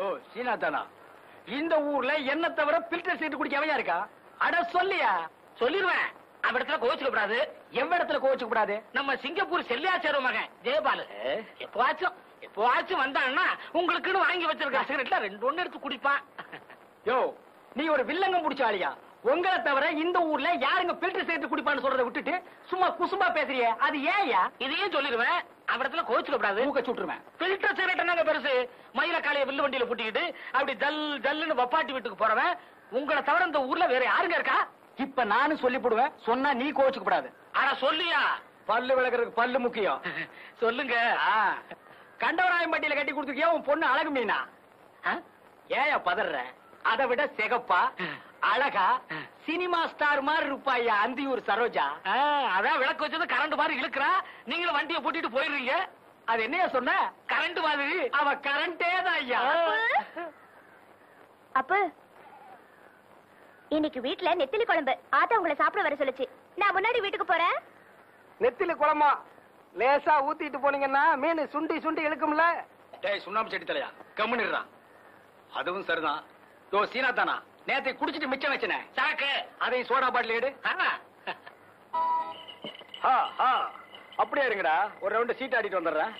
ஓ சீனா தானா? இந்த ஊர்ல என்ன தவிர பில்டர் சீட்டு குடிக்க எவையா இருக்கா? அட சொல்லியா? சொல்லிடுவேன். அவ இடத்துல கோச்சுக்க கூடாது. எவ்விடத்துல கோச்சுக்க கூடாது? நம்ம சிங்கப்பூர் செல்லியாச்சார மகன் ஜெயபாலு எப்பவாச்சும் வந்தான்னா உங்களுக்குன்னு வாங்கி வச்சிருக்க சிகரெட்ல 2 எடுத்து குடிப்பான். யோ நீ ஒரு வில்லங்கம் புடிச்ச ஆளியா? உங்களை தவிர இந்த ஊர்ல யாருங்க பில்டர் சீட்டு குடிப்பான்னு சொல்றதை விட்டுட்டு சும்மா குசும்பா பேசுறியே, அது ஏயா? இதையும் சொல்லிடுவேன். அவ இடத்துல கோச்சுக்க கூடாது. மூக்க சுட்டுருவேன். பில்டர் சிகரெட் என்னங்க பெருசு? மயில காலைய வில்லு வண்டியில புட்டிக்கிட்டு அப்படி ஜல் ஜல்லுன்னு வப்பாட்டி வீட்டுக்கு போறவன் உங்களை தவிர இந்த ஊர்ல வேற யாருங்க இருக்கா? இப்ப நானும் சொல்லிவிடுவேன், சொன்னா நீ கோச்சுக்க கூடாது. ஆனா சொல்லியா? பல்லு விளக்குறதுக்கு பல்லு முக்கியம். சொல்லுங்க. கண்டவராயம்பட்டியில கட்டி கொடுத்துருக்கியா உன் பொண்ணு அழகு மீனா? ஏயா பதற? அதை விட சிகப்பா அழகா சினிமா ஸ்டார் மாதிரி இருப்பாயா அந்தியூர் சரோஜா. அதான் விளக்கு வச்சது கரண்ட் மாதிரி இழுக்கிறா. நீங்களும் வண்டியை பூட்டிட்டு போயிடுறீங்க. அது என்னையா சொன்ன? கரண்ட் மாதிரி. அவ கரண்டே தான் ஐயா. அப்ப இன்னைக்கு வீட்டுல நெத்திலி குழம்பு. ஆத்தா உங்களை சாப்பிட வர சொல்லுச்சு. நான் முன்னாடி வீட்டுக்கு போறேன். நெத்திலி குழம்பா லேசா ஊத்திட்டு போனீங்கன்னா மீன் சுண்டி சுண்டி இழுக்கும்ல. டேய் சுண்ணாம்பு செடி தலையா கம்முன்னுறான். அதுவும் சரிதான். யோ சீனா தானா? நேத்தை குடிச்சிட்டு மிச்சம் வச்சனே சாக்கு. அதையும் சோடா பாட்டில் எடு. அப்படியே இருங்கடா, ஒரு ரவுண்ட் சீட் ஆடிட்டு வந்துடுறேன்.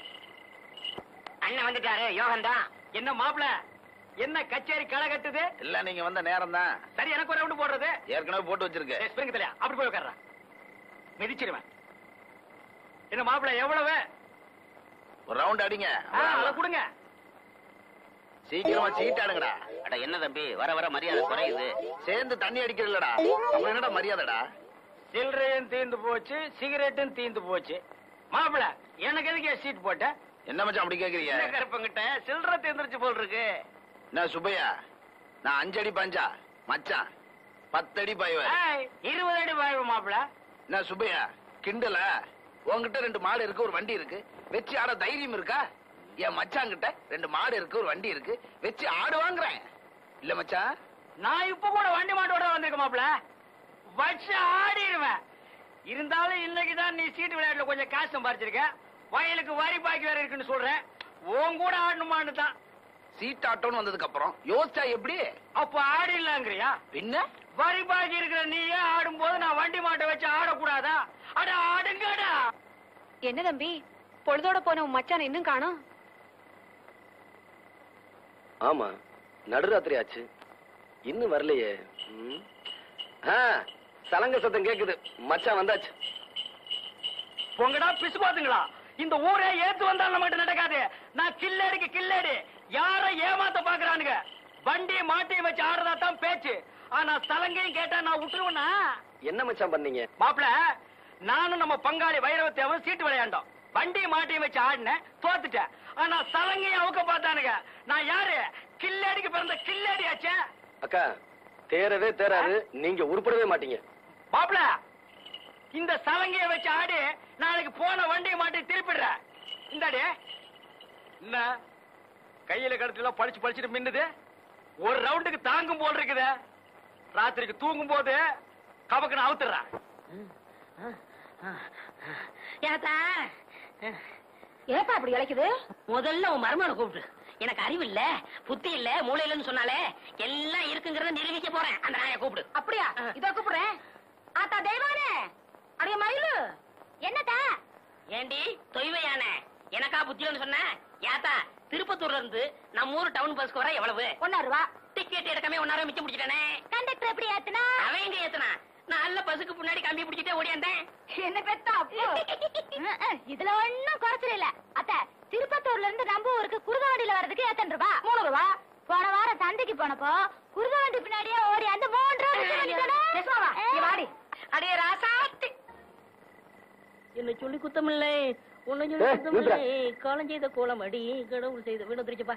அண்ணன் வந்துட்டாரு. யோகன் தான். என்ன மாப்பிள, என்ன கச்சேரி களை கட்டுது? இல்ல நீங்க வந்த நேரம் தான். சரி எனக்கு ஒரு ரவுண்ட் போடுறது. ஏற்கனவே போட்டு வச்சிருக்கு. ஸ்பிரிங் தலையா அப்படி போய் உட்கார்றேன். மிதிச்சிருவேன். என்ன மாப்பிள எவ்வளவு? ஒரு ரவுண்ட் அடிங்க. அதை கொடுங்க. சீக்கிரமா சீட் ஆடுங்கடா. அட என்ன தம்பி, வர வர மரியாதை குறையுது. சேர்ந்து தண்ணி அடிக்கிறல்லடா. அப்ப என்னடா மரியாதைடா? சில்லறையும் தீந்து போச்சு, சிகரெட்டும் தீந்து போச்சு. மாப்பிள எனக்கு எதுக்கு சீட் போட்ட? என்ன மச்சான் அப்படி கேக்குறீங்க? கருப்பங்கிட்ட சில்லறை தீந்துருச்சு போல் இருக்கு. என்ன சுப்பையா, நான் 5 அடி பாஞ்சா மச்சான் 10 அடி பாய்வேன். 20 அடி பாய்வு மாப்பிள. என்ன சுப்பையா கிண்டல? உங்ககிட்ட 2 மாடு இருக்கு, ஒரு வண்டி இருக்கு, வச்சு ஆட தைரியம் இருக்கா? என் மச்சாங்கிட்ட 2 மாடு இருக்கு, ஒரு வண்டி இருக்கு, வச்சு ஆடு வாங்குறேன். இல்ல மச்சான், நான் இப்ப கூட வண்டி மாட்டோட வந்திருக்க மாப்பிள, வச்சு ஆடிடுவேன். இருந்தாலும் இன்னைக்குதான் நீ சீட்டு விளையாட்டுல கொஞ்சம் காசு சம்பாரிச்சிருக்க. வயலுக்கு வரி பாக்கி வேற இருக்குன்னு சொல்றேன். உன் கூட ஆடணுமான்னு தான். சீட் ஆட்டோன்னு வந்ததுக்கு அப்புறம் யோசிச்சா எப்படி? அப்ப ஆடிடலாங்கிறியா? பின்ன வரி பாக்கி இருக்கிற நீயே ஆடும் போது நான் வண்டி மாட்டை வச்சு ஆடக்கூடாதா? அட ஆடுங்கடா. என்ன தம்பி, பொழுதோட போன உன் மச்சான் இன்னும் காணோம்? ஆமா, நடுராத்திரி ஆச்சு, இன்னும் வரலையே. சலங்க சத்தம் கேக்குது, மச்சான் வந்தாச்சு. பொங்கடா பிசு பாத்துங்களா? இந்த ஊரே ஏத்து வந்தாலும் மட்டும் நடக்காது. நான் கில்லடிக்கு கில்லடி. யார ஏமாத்த பாக்குறானுங்க? வண்டி மாட்டியை வச்சு ஆடுறதா தான் பேச்சு. ஆனா சலங்கையும் கேட்டா நான் விட்டுருவேனா? என்ன மச்சான் பண்ணீங்க? மாப்பிள நானும் நம்ம பங்காளி வைரவத்தேவன் சீட்டு விளையாண்டோம். வண்டி மாட்டியை வச்சு ஆடினேன், தோத்துட்டேன். ஆனா சலங்கையும் அவுக்க பார்த்தானுங்க. நான் யாரு? கில்லடிக்கு பிறந்த கில்லடி ஆச்சே. அக்கா தேரவே தேராது, நீங்க உருப்படவே மாட்டீங்க. மாப்பிள இந்த சலங்கையை வச்சு ஆடி நாளைக்கு போன வண்டியை மாட்டி திருப்பிடுற. இந்தாடி என்ன கையில கடத்துல பழிச்சு பழிச்சுட்டு மின்னுது. ஒரு ரவுண்டுக்கு தாங்கும் போல் இருக்குது. ராத்திரிக்கு தூங்கும் போது கபக்குன்னு அவுத்துறான். ஏப்பா அப்படி இழைக்குது? முதல்ல உன் மருமனை கூப்பிட்டு. எனக்கு அறிவு இல்ல, புத்தி இல்ல, மூளை இல்லன்னு சொன்னாலே எல்லாம் இருக்குங்கிறத நிரூபிக்க போறேன். அந்த நாயை கூப்பிடு. அப்படியா? இதோ கூப்பிடுறேன். ஆத்தா தெய்வானே, அடைய மயிலு, என்னத்தா? ஏண்டி தொய்வையான எனக்கா புத்தியன்னு சொன்ன? யாத்தா திருப்பத்தூர்ல இருந்து நம்ம ஊர் டவுன் பஸ்க்கு வர எவ்வளவு? 1 ரூபா. டிக்கெட் எடுக்காம 1 hour மிச்சம் பிடிச்சிட்டானே. கண்டக்டர் எப்படி ஏத்துனா? அவன் எங்க ஏத்துனா? நல்ல பஸ்ஸுக்கு முன்னாடி கம்பி பிடிச்சிட்டே ஓடியாந்தேன். என்ன பெத்தா அப்போ? இதுல ஒண்ணும் குறைச்சல இல்ல. அத்தை திருப்பத்தூர்ல இருந்து நம்ம ஊருக்கு குருத வண்டியில வர்றதுக்கு 8 ரூபா. 3 ரூபா. போன வாரம் சந்தைக்கு போனப்போ குருத வண்டி பின்னாடியே ஓடி அந்த 3 ரூபா. வாடி அடைய ராசாத்தி. என்ன சொல்லி குத்தமில்லை, உன்னை சொல்லி குத்தமில்லை. காலம் செய்த கோலம் அடி கடவுள் செய்த வீடு திருச்சப்பா.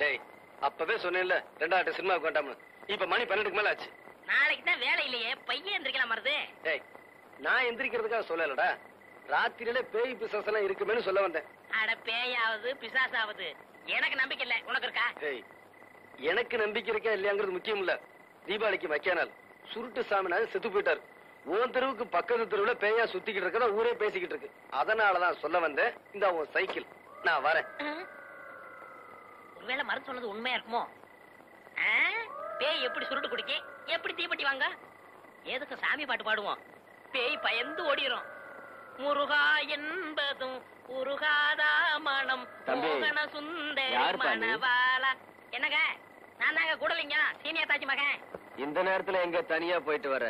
டேய் அப்பவே சொன்னேன்ல 2 சினிமாவுக்கு வேண்டாம்னு. இப்ப மணி 12க்கு மேல ஆச்சு. நாளைக்கு தான் வேலை இல்லையே, பையன் எந்திரிக்கலாம் மருது. டேய் நான் எந்திரிக்கிறதுக்காக சொல்லலடா, ராத்திரியில பேய் பிசாசு எல்லாம் இருக்குமேன்னு சொல்ல வந்தேன். அட பேயாவது பிசாசாவது எனக்கு நம்பிக்கை இல்ல, உனக்கு இருக்கா? டேய் எனக்கு நம்பிக்கை இருக்கா இல்லையாங்கிறது முக்கியம் இல்ல. தீபாவளிக்கு மக்கியானால் சுருட்டு சாமினாரு செத்து போயிட்டாரு. உன் தெருவுக்கு பக்கத்து தெருவுல பேயா சுத்திக்கிட்டு இருக்கதா ஊரே பேசிக்கிட்டு இருக்கு. அதனாலதான் சொல்ல வந்தேன். இந்த உன் சைக்கிள், நான் வரேன். ஒருவேளை மருந்து சொன்னது உண்மையா இருக்குமோ? பேய் எப்படி சுருட்டு குடிக்க, எப்படி தீப்பெட்டி வாங்க? எதுக்கு சாமி பாட்டு பாடுவோம்? பேய் பயந்து ஓடிரும். முருகா என்பதும் உருகாதா மனம் மோகன சுந்தரி மணவாளா. என்னங்க, நான் தாங்க கூடலிங்க, சீனியர் தாச்சி மகன். இந்த நேரத்துல எங்க தனியா போயிட்டு வர?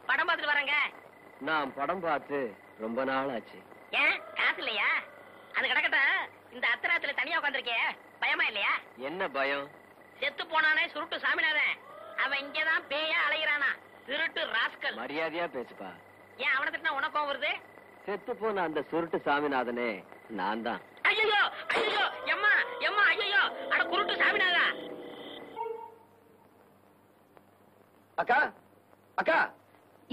படம் பார்த்துட்டு வரேங்க. நான் படம் பார்த்து ரொம்ப நாள் ஆச்சு. ஏன் காசு இல்லையா? அது கிடக்கட்டும். இந்த அத்தராத்துல தனியா உட்காந்துருக்கே, பயமா இல்லையா? என்ன பயம்? செத்து போனானே சுருட்டு சாமிநாதன், அவன் இங்கதான் பேயா அலைகிறானா. திருட்டு ராஸ்கல். மரியாதையா பேசுப்பா. ஏன் அவனை திட்டினா உனக்கும் வருது? செத்து போன அந்த சுருட்டு சாமிநாதனே நான் தான். ஐயோ ஐயோ, எம்மா எம்மா, ஐயோ, அட குருட்டு சாமிநாதா. அக்கா அக்கா,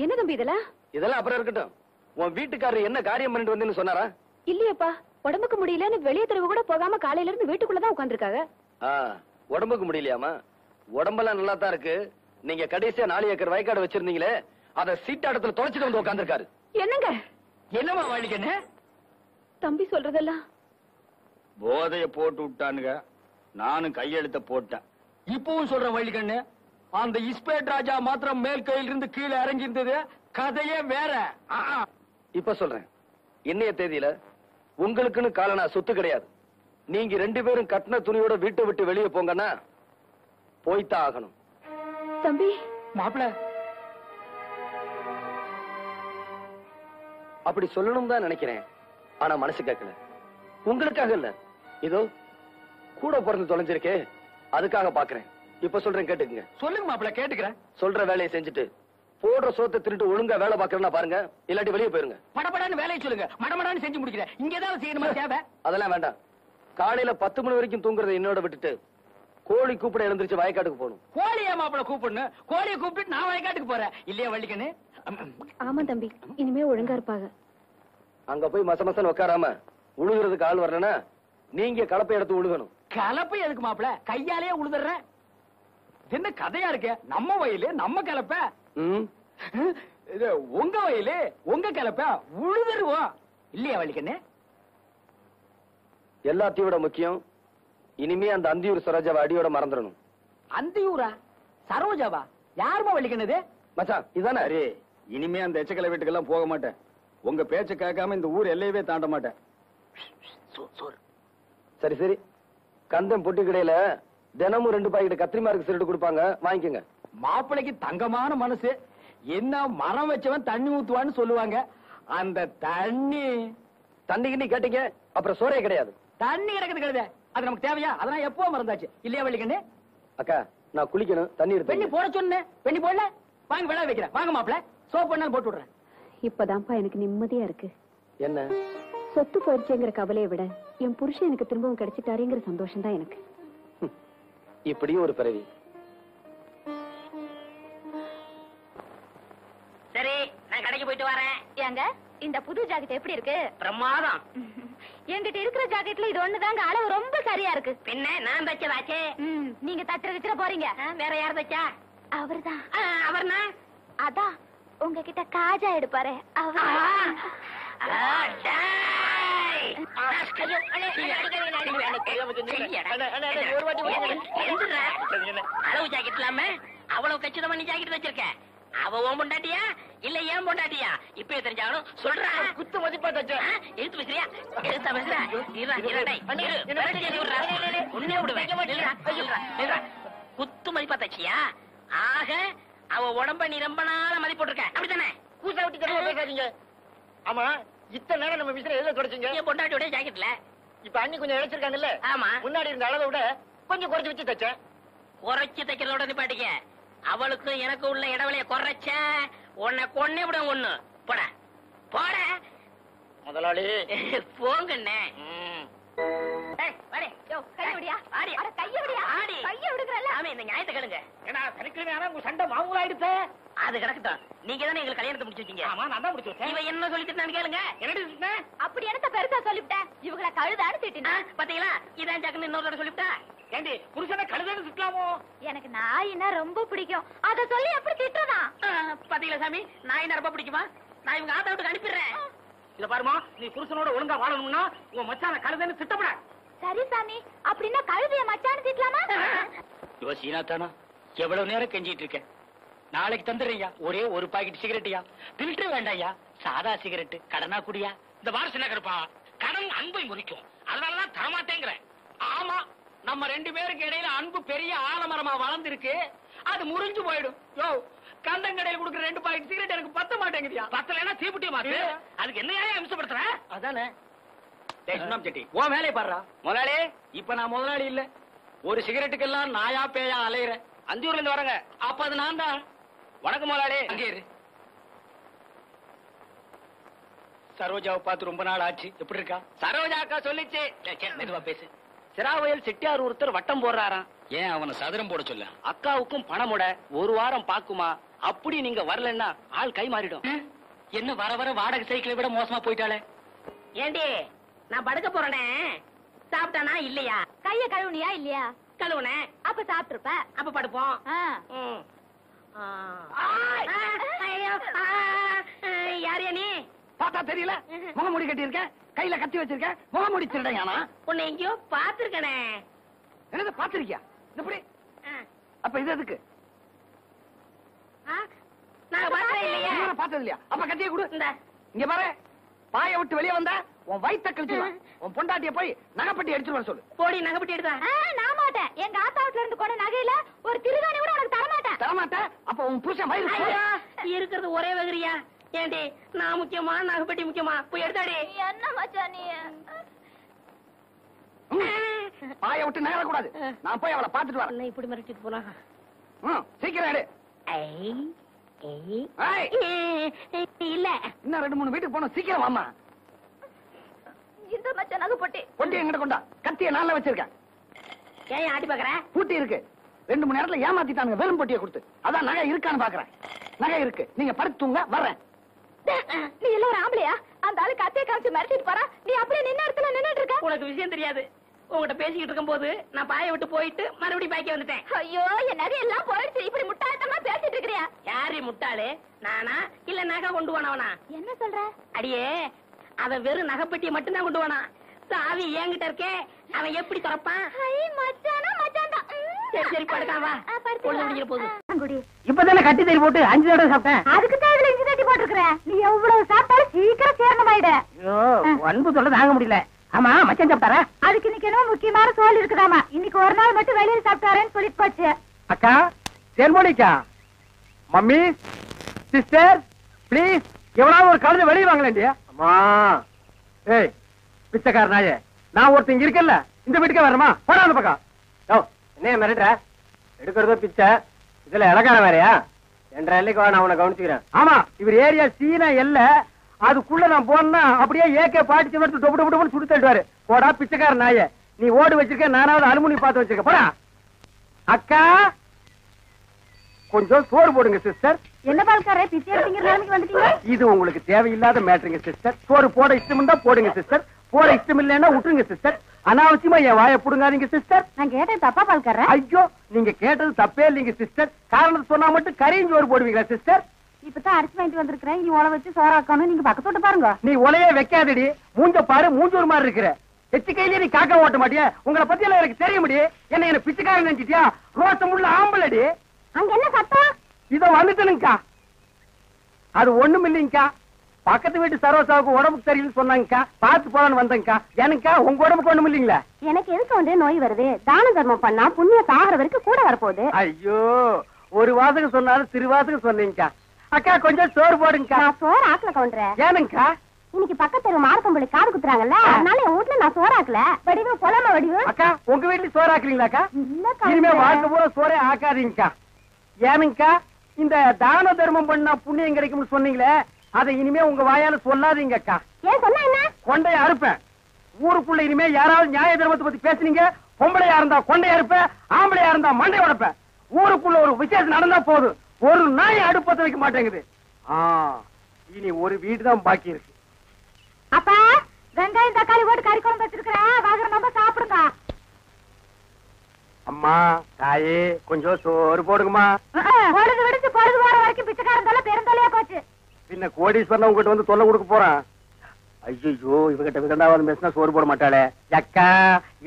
என்ன தம்பி இதெல்லாம்? இதெல்லாம் அப்புறம் இருக்கட்டும். உன் வீட்டுக்காரர் என்ன காரியம் பண்ணிட்டு வந்தேன்னு சொன்னாரா? இல்லையப்பா, உடம்புக்கு முடியலன்னு வெளியே தெருவு கூட போகாம காலையில இருந்து வீட்டுக்குள்ளதான் உட்காந்துருக்காங்க. உடம்புக்கு முடியலையாமா? உடம்பெல்லாம் நல்லா தான் இருக்கு. நீங்க கடைசியா 4 ஏக்கர் வயக்காடு வச்சிருந்தீங்களே, அத சீட்டாடத்துல தொலைச்சிட்டு வந்து உட்காந்துருக்காரு. என்னங்க என்னமா வழிக்கண்ணு? தம்பி சொல்றதெல்லாம் போதைய போட்டு விட்டானுங்க, நானும் கையெழுத்த போட்டேன். இப்பவும் சொல்றேன் வழிக்கண்ணு, அந்த இஸ்பேட் ராஜா மாத்திரம் மேல் கையில இருந்து கீழே இறங்கி இருந்தது, கதையே வேற. இப்ப சொல்றேன், இன்னைய தேதியில உங்களுக்குன்னு காலனா சொத்து கிடையாது. நீங்க 2 பேரும் கட்டின துணியோட வீட்டை விட்டு வெளியே போங்கன்னா போய்த்தான் ஆகணும். தம்பி மாப்பிள்ள அப்படி சொல்லணும் தான் நினைக்கிறேன், ஆனா மனசு கேட்கல. உங்களுக்காக இல்ல, இதோ கூட பிறந்து தொலைஞ்சிருக்கே அதுக்காக பாக்குறேன். இப்ப சொல்றேன், கேட்டுக்குங்க. சொல்லுங்க மாப்பிள்ள, கேட்டுக்கிறேன். சொல்ற வேலையை செஞ்சுட்டு போடுற சோத்தை திருட்டு ஒழுங்கா வேலை பாக்குறேன்னா பாருங்க, இல்லாட்டி வெளியே போயிருங்க. படபடான்னு வேலையை சொல்லுங்க, மடமடான்னு செஞ்சு முடிக்கிறேன். இங்க ஏதாவது செய்யணுமா தேவை? அதெல்லாம் வேண்டாம். காலையில 10 மணி வரைக்கும் தூங்குறத என்னோட விட்டுட்டு கோழி கூப்பிட எழுந்திருச்சு வயக்காட்டுக்கு போகணும். கோழியா மாப்பிள்ள கூப்பிடணும்? கோழியை கூப்பிட்டு நான் வயக்காட்டுக்கு போறேன் இல்லையா வள்ளிக்கண்ணு? ஆமா தம்பி, இனிமே ஒழுங்கா இருப்பாங்க. அங்க போய் மசமசன்னு உட்காராம உழுகுறதுக்கு ஆள் வரலன்னா நீங்க கலப்பை எடுத்து உழுகணும். கலப்பை எதுக்கு மாப்பிள்ள? கையாலேயே உழுதுறேன். என்ன கதையா இருக்கு? நம்ம வயலு நம்ம கலப்பை, இது உங்க வயலு உங்க கலப்பை, உழுதுருவோம் இல்லையா வள்ளிக்கண்ணு? எல்லாத்தையும் விட முக்கியம், இனிமே அந்த அந்தியூர் சரோஜாவை அடியோட மறந்துடணும். அந்தியூரா? சரோஜாவா? யாருமா வள்ளிக்கண்ணது? மச்சான் இதானே? அரே, இனிமே அந்த எச்சக்கலை வீட்டுக்கெல்லாம் போக மாட்டேன். உங்க பேச்ச கேட்காம இந்த ஊர் எல்லையவே தாண்ட மாட்டேன். சரி சரி, கந்தம் பொட்டி கடையில தினமும் 2 பாக்கெட் கத்திரிமாருக்கு திருட்டு கொடுப்பாங்க, வாங்கிக்கோங்க. மாப்பிளைக்கு தங்கமான மனசு. என்ன மரம் வச்சவன் தண்ணி ஊத்துவான்னு சொல்லுவாங்க. அந்த தண்ணிக்கு கேட்டீங்க, அப்புறம் சோறே கிடையாது. தண்ணி கிடக்குது கழுத, அது நமக்கு தேவையா? அதெல்லாம் எப்போ மறந்தாச்சு இல்லையா வள்ளிக்கண்ணு? அக்கா, நான் குளிக்கணும், தண்ணி வெண்ணி எடுத்து போட சொன்னேன். வெண்ணி போடல, வாங்க விளைய வைக்கிறேன். வாங்க மாப்பிள்ள, சோப் பண்ணாலும் போட்டு விடுறேன். இப்பதான்ப்பா எனக்கு நிம்மதியா இருக்கு. என்ன? சொத்து போயிடுச்சுங்கிற கவலையை விட என் புருஷன் எனக்கு திரும்பவும் கிடைச்சிட்டாருங்கிற சந்தோஷம் தான் எனக்கு. இப்படியும் ஒரு பிறவி. சரி, நான் கடைக்கு போயிட்டு வரேன். ஏங்க, இந்த புது ஜாக்கெட் எப்படி இருக்கு? பிரமாதம். என்கிட்ட இருக்கிற ஜாக்கெட்ல இது ஒண்ணுதாங்க அளவு ரொம்ப சரியா இருக்கு. பின்ன நான் தச்சதாச்சே. நீங்க தச்சுற போறீங்க. வேற யார் தச்சா? அவர்தான். அவர்னா? அதான் உங்ககிட்ட காஜா எடுப்பாரு அவர். அளவு ஜாக்கெட் இல்லாம அவ்வளவு கச்சிதமா நீ ஜாக்கெட் வச்சிருக்க. அவ உன் பொண்டாட்டியா இல்ல ஏன் பொண்டாட்டியா? இப்ப தெரிஞ்சாலும் சொல்றா. குத்து மதிப்பா தச்ச. எழுத்து பேசுறியா? எழுத்தா பேசுற? உன்னே விடுவேன். குத்து மதிப்பா தச்சியா? ஆக அவ உடம்ப நீ ரொம்ப நாள மதிப்பு போட்டிருக்க, அப்படித்தானே? கூசா விட்டு கருவா பேசாதீங்க. ஆமா, இத்தனை நேரம் நம்ம விசிற எதுல தொடச்சீங்க? என் பொண்டாட்டியோட ஜாக்கெட்ல. இப்ப அண்ணி கொஞ்சம் இழைச்சிருக்காங்கல்ல? ஆமா. முன்னாடி இருந்த அளவை விட கொஞ்சம் குறைச்சு வச்சு தச்சேன். குறைச்சு தைக்கிறதோட நிப்பாட்டிக்க. அவளுக்கும் எனக்கு உள்ள இடைவெளிய குறைச்ச உன்னை கொன்னே விட. ஒண்ணு போட போட முதலாளி போங்கண்ணே. இந்த நியாயத்தை கேளுங்க. சண்டை மாமூல் ஆயிடுச்சு. அது கிடக்கட்டும். நீங்க தானே எங்களுக்கு கல்யாணத்தை முடிச்சு வச்சீங்க. ஆமா, நான் தான் முடிச்சு வச்சேன். இவ என்ன சொல்லிட்டு கேளுங்க. என்னடி அப்படி என்ன பெருசா சொல்லிவிட்டேன்? இவங்கள கழுதான்னு திட்டினா பாத்தீங்களா? இதான் ஜாக்குன்னு இன்னொரு சொல்லிவிட்டா. ஏண்டி புருஷனை கழுதன்னு திட்டலாமோ? எனக்கு நாயினா ரொம்ப பிடிக்கும். அத சொல்லி எப்படி திட்டுறதா? பாத்தீங்களா சாமி, நாய் ரொம்ப பிடிக்குமா? நான் இவங்க ஆத்தா வீட்டுக்கு அனுப்பிடுறேன். இத பாருமா, நீ புருஷனோட ஒழுங்கா வாழணும்னா உன் மச்சான கழுதன்னு திட்டப்பட. சரி சாமி, அப்படின்னா கழுதைய மச்சான்னு திட்டலாம். யோசினா தானா எவ்வளவு நேரம் கெஞ்சிட்டு இருக்கேன். நாளைக்கு தந்துடுறீங்க. ஒரே ஒரு பாக்கெட் சிகரெட்டியா? பில்டர் வேண்டாயா, சாதா சிகரெட். கடனா குடியா? இந்த வாரசு நகர்ப்பா, கடன் அன்பை முறிக்கும். அதனாலதான் தரமாட்டேங்கிறேன். ஆமா, நம்ம 2 பேருக்கு இடையில அன்பு பெரிய ஆலமரமா வளர்ந்துருக்கு. அது முறிஞ்சு போயிடும். யோ, கந்தங்கடையில் கொடுக்குற 2 பாக்கெட் சிகரெட் எனக்கு பத்த மாட்டேங்குதியா? பத்தலைன்னா தீப்புட்டிய மாத்து. அதுக்கு என்ன அம்சப்படுத்துற? அதானே செட்டி உன் வேலையை பாடுறா. முதலாளி, இப்ப நான் முதலாளி இல்ல. ஒரு சிகரெட்டுக்கெல்லாம் நாயா பேயா அலையிறேன். அந்தியூர்ல இருந்து வரங்க. அப்ப அது நான் தான். வணக்கம் முதலாளி. அங்கே இரு. சரோஜாவை பார்த்து ரொம்ப நாள் ஆச்சு. எப்படி இருக்கா? சரோஜா அக்கா சொல்லிச்சு. மெதுவா பேசு. சிராவயல் செட்டியார் ஒருத்தர் வட்டம் போடுறாராம். ஏன் அவனை சதுரம் போட சொல்ல? அக்காவுக்கும் பணமுட 1 வாரம் பாக்குமா. அப்படி நீங்க வரலன்னா ஆள் கை மாறிடும். என்ன வர வர வாடகை சைக்கிளை விட மோசமா போயிட்டாளே. ஏண்டி நான் படுக்க போறேனே, சாப்பிட்டானா இல்லையா? கைய கழுவுனியா இல்லையா? கழுவுனே. அப்ப சாப்பிட்டுருப்ப. அப்ப படுப்போம். யாரையா நீ? பார்த்தா தெரியல. முகமூடி கட்டி இருக்க, கையில கத்தி வச்சிருக்க. முகமூடி திருடையானா? உன்னை எங்கேயோ பாத்துருக்கனே. என்னது பாத்திருக்கியா? இப்படி அப்ப இது எதுக்கு? நான் பார்த்தேன் இல்லையா? பார்த்தது இல்லையா? அப்ப கத்தியை கொடு. இந்த இங்க பாரு, பாய விட்டு வெளியே வந்தா உன் வயித்த கழிச்சுடுவேன். உன் பொண்டாட்டிய போய் நகைப்பட்டி எடுத்துட்டு வர சொல்லு. போடி நகைப்பட்டி எடுத்தா? நான் மாட்டேன். எங்க ஆத்தாவுல இருந்து கொண்ட நகையில ஒரு திருகாணி கூட உனக்கு தர மாட்டேன். தரமாட்டேன். அப்ப உன் புருஷன் வயிறு இருக்கிறது ஒரே வகிரியா? ஏண்டி நான் முக்கியமா நகைப்பட்டி முக்கியமா? போய் எடுத்தாடி. என்ன மச்சான் நீ? பாய விட்டு நகர கூடாது. நான் போய் அவளை பாத்துட்டு வரேன். என்ன இப்படி மிரட்டிட்டு போனா? சீக்கிரம் எடு. இல்ல, இன்னும் 2-3 வீட்டுக்கு போனோம். சீக்கிரம் வாமா. இந்த மச்சான் நகை பொட்டி. பொட்டி எங்கிட்ட கொண்டா. கத்திய நான்ல வச்சிருக்கேன். ஏன் ஆட்டி பாக்குற? பூட்டி இருக்கு. 2 மணி நேரத்துல ஏமாத்திட்டானுங்க வெறும் பொட்டியை கொடுத்து. அதான் நகை இருக்கான்னு பாக்குறேன். நகை இருக்கு. நீங்க படுத்துங்க, வர்றேன். நீ எல்லாம் ஒரு ஆம்பளையா? அந்த ஆளு கத்திய காமிச்சு மிரட்டிட்டு போறா. நீ அப்படியே நின்ன இடத்துல நின்னுட்டு இருக்க. உனக்கு விஷயம் தெரியாது. உங்ககிட்ட பேசிக்கிட்டு இருக்கும் போது நான் பாய விட்டு போயிட்டு மறுபடியும் பாய்க்க வந்துட்டேன். ஐயோ, என் நகை எல்லாம் போயிடுச்சு. இப்படி முட்டாள்தனமா பேசிட்டு இருக்கிறியா? யாரு முட்டாளு? நானா இல்ல நகை கொண்டு போனவனா? என்ன சொல்ற? அடியே, அவன் வெறும் நகைப்பட்டியை மட்டும்தான் கொண்டு போனான். சாவி என்கிட்ட இருக்கே, அவன் எப்படி திறப்பான்? மச்சானா மச்சான் தான். சரி சரி, படுக்காம வா. பொழுது முடிஞ்சிட போகுது. இப்பதானே கட்டி தறி போட்டு 5 தடவை சாப்பிட்டேன். அதுக்கு தான் இதுல இஞ்சி தட்டி போட்டுருக்கற. நீ எவ்வளவு சாப்பிட்டாலும் சீக்கிரம் சேரணமாயிடு. ஐயோ, அன்பு தொல்லை தாங்க முடியல. ஆமா, மச்சான் சாப்பிட்டாரா? அதுக்கு இன்னைக்கு என்ன முக்கியமான சோல் இருக்குதாமா. இன்னைக்கு ஒரு நாள் மட்டும் வெளியில சாப்பிட்டாரேன்னு சொல்லிட்டு போச்சு. அக்கா, செல்மோனிக்கா, மம்மி, சிஸ்டர், ப்ளீஸ் எவ்வளவு ஒரு கழுதை வெளியே வாங்கலேண்டியா? அம்மா, ஏய் பிச்சைக்கார நாயே, நான் ஒருத்தன் இங்க இருக்கல, இந்த வீட்டுக்கே வரமா? போடா அந்த பக்கம். யோ, என்ன மிரட்டுற? எடுக்கிறதோ பிச்சை, இதுல இலக்கார வேறையா? 2 எல்லைக்கு வா, நான் உன்னை கவனிச்சுக்கிறேன். ஆமா, இவர் ஏரியா சீனா எல்ல. அதுக்குள்ள நான் போனா அப்படியே ஏகே பாட்டிச்சு எடுத்து டொப்பு டொப்பு டொப்புன்னு சுட்டு தள்ளுவாரு. போடா பிச்சைக்கார நாயே, நீ ஓடு வச்சிருக்க, நானாவது அலுமினி பார்த்து வச்சிருக்க. போடா. அக்கா, கொஞ்சம் சோறு போடுங்க சிஸ்டர். என்ன பால்காரே, பிச்சை எடுத்துங்கிற நிலைமைக்கு வந்துட்டீங்க? இது உங்களுக்கு தேவையில்லாத மேட்டருங்க சிஸ்டர். சோறு போட இஷ்டம் தான் போடுங்க சிஸ்டர். போட இஷ்டம் இல்லைன்னா விட்டுருங்க சிஸ்டர். அனாவசியமா என் வாயை புடுங்காதீங்க சிஸ்டர். நான் கேட்டேன் தப்பா பால்காரே? ஐயோ, நீங்க கேட்டது தப்பே இல்லைங்க சிஸ்டர். காரணம் சொன்னா மட்டும் கரையும் சோறு போடுவீங்களா சிஸ்டர்? இப்பதான் அரிசி வாங்கிட்டு வந்திருக்கிறேன். இனி உழ வச்சு சோறாக்கணும். நீங்க பக்கத்தோட்டு பாருங்க. நீ உலையே வைக்காதடி. மூஞ்ச பாரு, மூஞ்சூர் மாதிரி இருக்கிற. எச்சு கையிலே நீ காக்க ஓட்ட மாட்டியா? உங்களை பத்தி எல்லாம் எனக்கு தெரிய முடியும். என்ன பிச்சைக்காரன் நினைச்சிட்டியா? ரோசம் உள்ள ஆம்பளடி. அங்க என்ன சத்தம்? இதோ வந்துட்டனுங்கக்கா. அது ஒண்ணும் இல்லைங்கக்கா. பக்கத்து வீட்டு சரோசாவுக்கு உடம்புக்கு சரியில்லைன்னு சொன்னாங்கக்கா. பார்த்து போலான்னு வந்தேங்கக்கா. எனக்கா உங்க உடம்புக்கு ஒண்ணும் இல்லைங்களா? எனக்கு எதுக்கு வந்து நோய் வருது? தான தர்மம் பண்ணா புண்ணியம் சாகர வரைக்கும் கூட வரப்போகுது. ஐயோ, ஒரு வாசகம் சொன்னாலும் திருவாசகம் சொன்னீங்கக்கா. அக்கா, கொஞ்சம் சோறு போடுங்கக்கா. நான் சோறு ஆக்கல கவுண்டரே. ஏனுங்கக்கா? இன்னைக்கு பக்கத்து தெரு மாரப்பம்பளி காது குத்துறாங்கல்ல, அதனால என் வீட்டுல நான் சோறு ஆக்கல. வடிவு பொலாம வடிவு. அக்கா, உங்க வீட்டுல சோறு ஆக்குறீங்களாக்கா? இல்ல இனிமே வாழ்க்கை பூரா சோறே ஆக்காதீங்கக்கா. ஏனுங்கக்கா? இந்த தான தர்மம் பண்ணா புண்ணியம் கிடைக்கும்னு சொன்னீங்களே, அதை இனிமே உங்க வாயால சொல்லாதீங்கக்கா. ஏன் சொன்னா என்ன? கொண்டைய அறுப்பேன். ஊருக்குள்ள இனிமே யாராவது நியாய தர்மத்தை பத்தி பேசுனீங்க, பொம்பளையா இருந்தா கொண்டைய அறுப்பேன், ஆம்பளையா இருந்தா மண்டை உடைப்பேன். ஊருக்குள்ள ஒரு விசேஷம் நடந்தா போதும், ஒரு நாய் அடுப்பத்த வைக்க மாட்டேங்குது. இனி ஒரு வீடு தான் பாக்கி இருக்கு. அப்பா, வெங்காயம் தக்காளி போட்டு கறி குழம்பு வச்சிருக்கிறேன், வாங்குற நம்ம சாப்பிடுங்க. அம்மா, தாயே, கொஞ்சம் சோறு போடுங்கம்மா. பொழுது விடுச்சு பொழுது போற வரைக்கும் பிச்சைக்காரன் தொல்லை பெருந்தொல்லையா போச்சு. பின்ன கோடீஸ்வரன் உங்ககிட்ட வந்து தொல்லை கொடுக்க போறான். ஐயோ, இவகிட்ட விதண்டாவது பேசினா சோறு போட மாட்டாளே. அக்கா,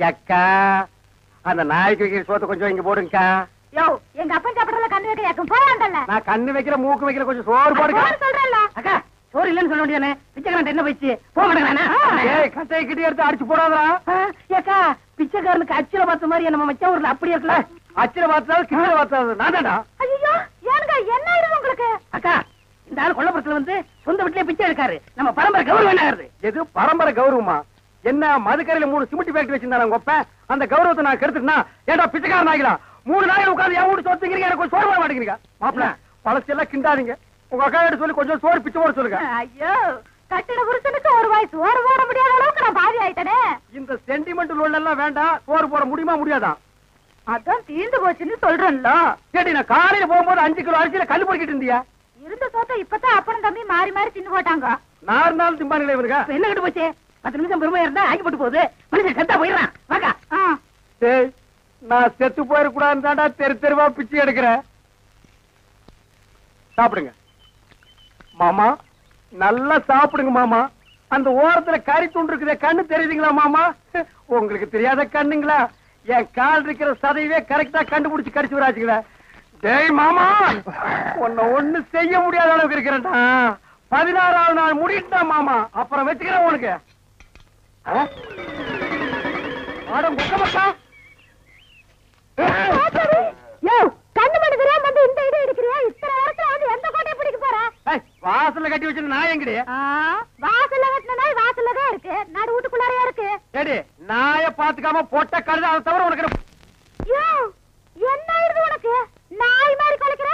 அக்கா, அந்த நாய்க்கு வைக்கிற சோத்தை கொஞ்சம் இங்க போடுங்கக்கா. யோ எங்க அப்பன் சாப்பிடறதுல கண்ணு வைக்க போறாங்கல்ல. நான் கண்ணு வைக்கிற மூக்கு வைக்கிற கொஞ்சம் சோறு போடுங்க. சொல்றேன்ல அக்கா சோறு இல்லன்னு சொல்ல வேண்டியதானே, பிச்சைக்காரன் என்ன வச்சு போக மாட்டேங்கிறானா? ஏய் கட்டையை கிட்டி எடுத்து அடிச்சு போடாதா. ஏக்கா பிச்சைக்காரனுக்கு அச்சில பார்த்த மாதிரி நம்ம மச்சா ஊர்ல அப்படி இருக்கல. அச்சில பார்த்தாலும் கிட்ட பார்த்தாலும் நான் தான்டா. ஐயோ ஏனுங்க என்ன ஆயிடுது உங்களுக்கு? அக்கா இந்த ஆள் கொல்லப்புறத்துல வந்து சொந்த வீட்லயே பிச்சை எடுக்காரு. நம்ம பரம்பரை கௌரவம் என்ன ஆகுது? எது பரம்பரை கௌரவமா? என்ன மதுக்கரையில 3 சிமெண்ட் ஃபேக்டரி வச்சிருந்தாங்க உங்க அப்ப, அந்த கௌரவத்தை நான் கெடுத்துட்டேன்னா ஏடா பிச்சைக்காரன் ஆகிடா. 3 நாள் உட்கார்ந்து என் வீட்டு சொத்துக்கிறீங்க, எனக்கு சோறு போட மாட்டேங்கிறீங்க. மாப்பிள்ள பழசெல்லாம் கிண்டாதீங்க. உங்க அக்கா கிட்ட சொல்லி கொஞ்சம் சோறு பிச்சை போட சொல்லுங்க. ஐயோ கட்டின புருஷனுக்கு ஒரு வாய் சோறு போட முடியாத அளவுக்கு நான் பாதி ஆயிட்டனே. இந்த சென்டிமெண்ட் லோன் எல்லாம் வேண்டாம். சோறு போட முடியுமா முடியாதா? அதான் தீர்ந்து போச்சுன்னு சொல்றேன்ல. கேட்டி நான் காலையில போகும்போது 5 கிலோ அரிசியில கல் பொறுக்கிட்டு இருந்தியா? இருந்த சோத்த இப்பதான் அப்பனும் தம்பி மாறி மாறி தின்னு போட்டாங்க. 4 நாள் திம்பானுங்களே இவனுங்க. இப்ப என்ன கட்டு போச்சு? 10 நிமிஷம் பெருமையா இருந்தா ஆக்கி போட்டு போகுது. மனுஷன் செத்தா போயிடுறான். வாக்கா டேய் நான் செத்து போயிடக்கூடாதுன்னு தாண்டா தெரு தெருவா பிச்சை எடுக்கிறேன். சாப்பிடுங்க மாமா, நல்லா சாப்பிடுங்க மாமா. அந்த ஓரத்துல கறி துண்டு இருக்குதே, கண்ணு தெரியுதுங்களா மாமா? உங்களுக்கு தெரியாத கண்ணுங்களா? என் கால் இருக்கிற சதையவே கரெக்டா கண்டுபிடிச்சு கடிச்சு வராச்சுங்களா? டேய் மாமா, உன்னை ஒண்ணு செய்ய முடியாத அளவுக்கு இருக்கிறேன்டா. 16ஆவது நாள் முடிட்டா மாமா, அப்புறம் வச்சுக்கிறேன் உனக்கு. கண்ணு மணி தெரியாம வந்து இந்த இடம் எடுக்கிறியா? இத்தனை நேரத்துல வந்து எந்த கோட்டையை பிடிக்க போற? வாசல்ல கட்டி வச்சு நாய் எங்கடி? வாசல்ல கட்டின நாய் வாசல்ல தான் இருக்கு, நடு வீட்டுக்குள்ளாரையா இருக்கு. ஏடி நாய பாத்துக்காம போட்ட கழுத, அதை தவிர உனக்கு என்ன ஆயிடுது உனக்கு? நாய் மாதிரி குலைக்கிற?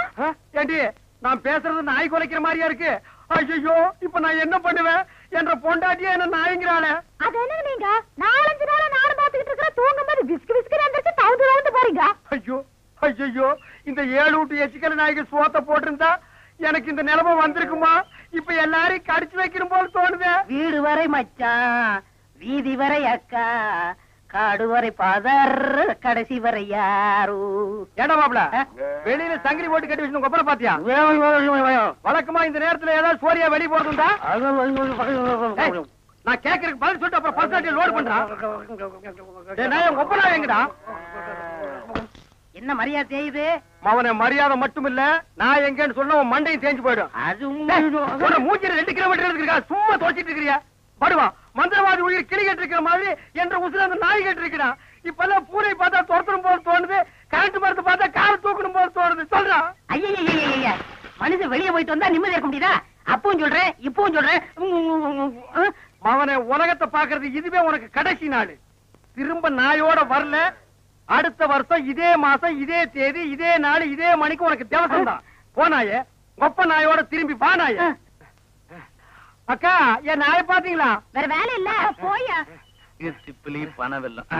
ஏண்டி நான் பேசுறது நாய் குலைக்கிற மாதிரியா இருக்கு? ஐயோ இப்ப நான் என்ன பண்ணுவேன்? என்ற பொண்டாட்டியா என்ன நாய்ங்கிறாளே. அது என்ன நீங்க 4-5 நாளா நானும் பாத்துக்கிட்டு இருக்கிற, தூங்கும் போது விஸ்கு விஸ்கு எந்திரிச்சு தவுந்து போறீங்க. ஐயோ ஐயோ இந்த 7 வீட்டு எச்சிக்கல நாய்க்கு சோத்த போட்டிருந்தா எனக்கு இந்த நிலைமை வந்திருக்குமா? இப்ப எல்லாரையும் கடிச்சு வைக்கணும் போல தோணுது. வீடு வரை மச்சான், வீதி வரை அக்கா, காடு வரை பாதர், கடைசி வரை யாரு. ஏடா மாப்ள வெளியில சங்கிலி போட்டு கட்டி வச்சு கொப்பரை பாத்தியா? வழக்கமா இந்த நேரத்துல ஏதாவது சோரியா வெளியே போறதுண்டா? நான் கேக்குறதுக்கு பதில் சொல்லிட்டு அப்புறம் பர்சனாலிட்டி லோட் பண்றான். கொப்பரா எங்கடா? என்ன மரியாதை செய்யுது? அவனை மரியாதை மட்டும் இல்ல, நான் எங்கன்னு சொன்ன உன் மண்டையும் தேஞ்சு போயிடும். அது மூச்சில 2 கிலோமீட்டர் இருக்கா, சும்மா தோச்சிட்டு இருக்கிறியா? படுவா மந்திரவாதி உயிர் கிளி கேட்டு இருக்கிற மாதிரி என்ற உசுல அந்த நாய் கேட்டு இருக்கிறான். இப்பெல்லாம் பூனை பார்த்தா துரத்தணும் போல தோணுது, கரண்ட் மரத்தை பார்த்தா காரை தூக்கணும் போல தோணுது. சொல்றான். ஐயா மனுஷன் வெளியே போயிட்டு வந்தா நிம்மதி இருக்க முடியுதா? அப்பவும் சொல்றேன் இப்பவும் சொல்றேன். அவனை உலகத்தை பாக்குறது இதுவே உனக்கு கடைசி நாள். திரும்ப நாயோட வரல, அடுத்த வருஷம் இதே மாசம் இதே தேதி இதே நாள் இதே மணிக்கு உனக்கு தேவசம் தான். போனாயே ஒப்ப நாயோட திரும்பி பானாய. அக்கா என் நாயை பாத்தீங்களா? வேற வேலை இல்ல போயா. திப்பிலி பணவெல்லாம்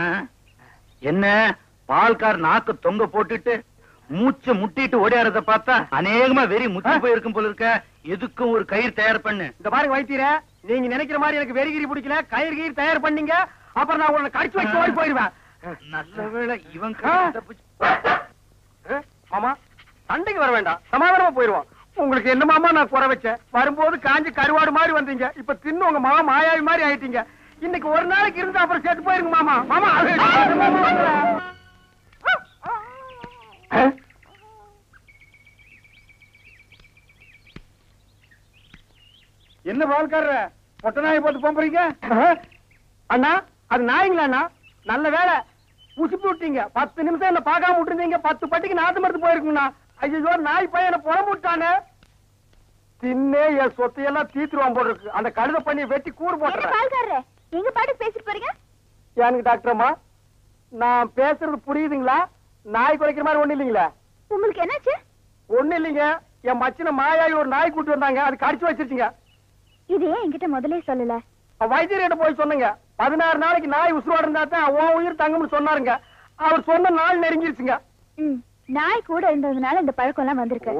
என்ன பால்கார் நாக்கு தொங்க போட்டுட்டு மூச்சை முட்டிட்டு ஓடியாரத பார்த்தா அநேகமா வெறி முத்தி போயிருக்கும் போல இருக்க. எதுக்கும் ஒரு கயிறு தயார் பண்ணு. இந்த பாருங்க வைத்தியர, நீங்க நினைக்கிற மாதிரி எனக்கு வெறிகிரி பிடிக்கல. கயிறு கயிறு தயார் பண்ணீங்க, அப்புறம் நான் உங்களை கடிச்சு வச்சு ஓடி போயிருவேன். நல்ல வேளை இவன் மாமா சண்டைக்கு வர வேண்டாம், சமாதானமா போயிருவோம். உங்களுக்கு என்ன மாமா நான் குறை வச்சேன்? வரும்போது காஞ்சி கருவாடு மாதிரி வந்தீங்க, இப்ப தின்னு உங்க மாமா மாயாவி மாதிரி ஆயிட்டீங்க. இன்னைக்கு ஒரு நாளைக்கு இருந்தா அப்புறம் சேர்த்து போயிருங்க மாமா. மாமா என்ன பால்கார பொட்ட நாயை போட்டு போறீங்க? அண்ணா அது நாய்ங்களா அண்ணா? நல்ல வேலை உசுப்பி விட்டீங்க. 10 நிமிஷம் என்ன பார்க்காம விட்டுருந்தீங்க, 10 பட்டிக்கு நாத்து மருந்து போயிருக்குங்கண்ணா. ஐயோ நாய் பையனை புறம் விட்டானே. தின்னே என் சொத்தையெல்லாம் தீத்துருவான் போல இருக்கு. அந்த கழுத பண்ணி வெட்டி கூறு போட்டுறேன். எங்க பாட்டு பேசிட்டு போறீங்க? எனக்கு டாக்டர்மா நான் பேசுறது புரியுதுங்களா? நாய் குறைக்கிற மாதிரி ஒண்ணு இல்லைங்களா? உங்களுக்கு என்னாச்சு? ஒண்ணு இல்லைங்க, என் மச்சின மாயாயி ஒரு நாய் கூட்டி வந்தாங்க, அது கடிச்சு வச்சிருச்சுங்க. இது ஏன் என்கிட்ட முதல்ல சொல்லல? வைத்தியர்கிட்ட போய் சொன்னங்க. 16 நாளைக்கு நாய் உசுரோட இருந்தா தான் உன் உயிர் தங்கும்னு சொன்னாருங்க. அவர் சொன்ன நாள் நெருங்கிருச்சுங்க. நாய் கூட இருந்ததுனால இந்த பழக்கம் எல்லாம் வந்திருக்கு.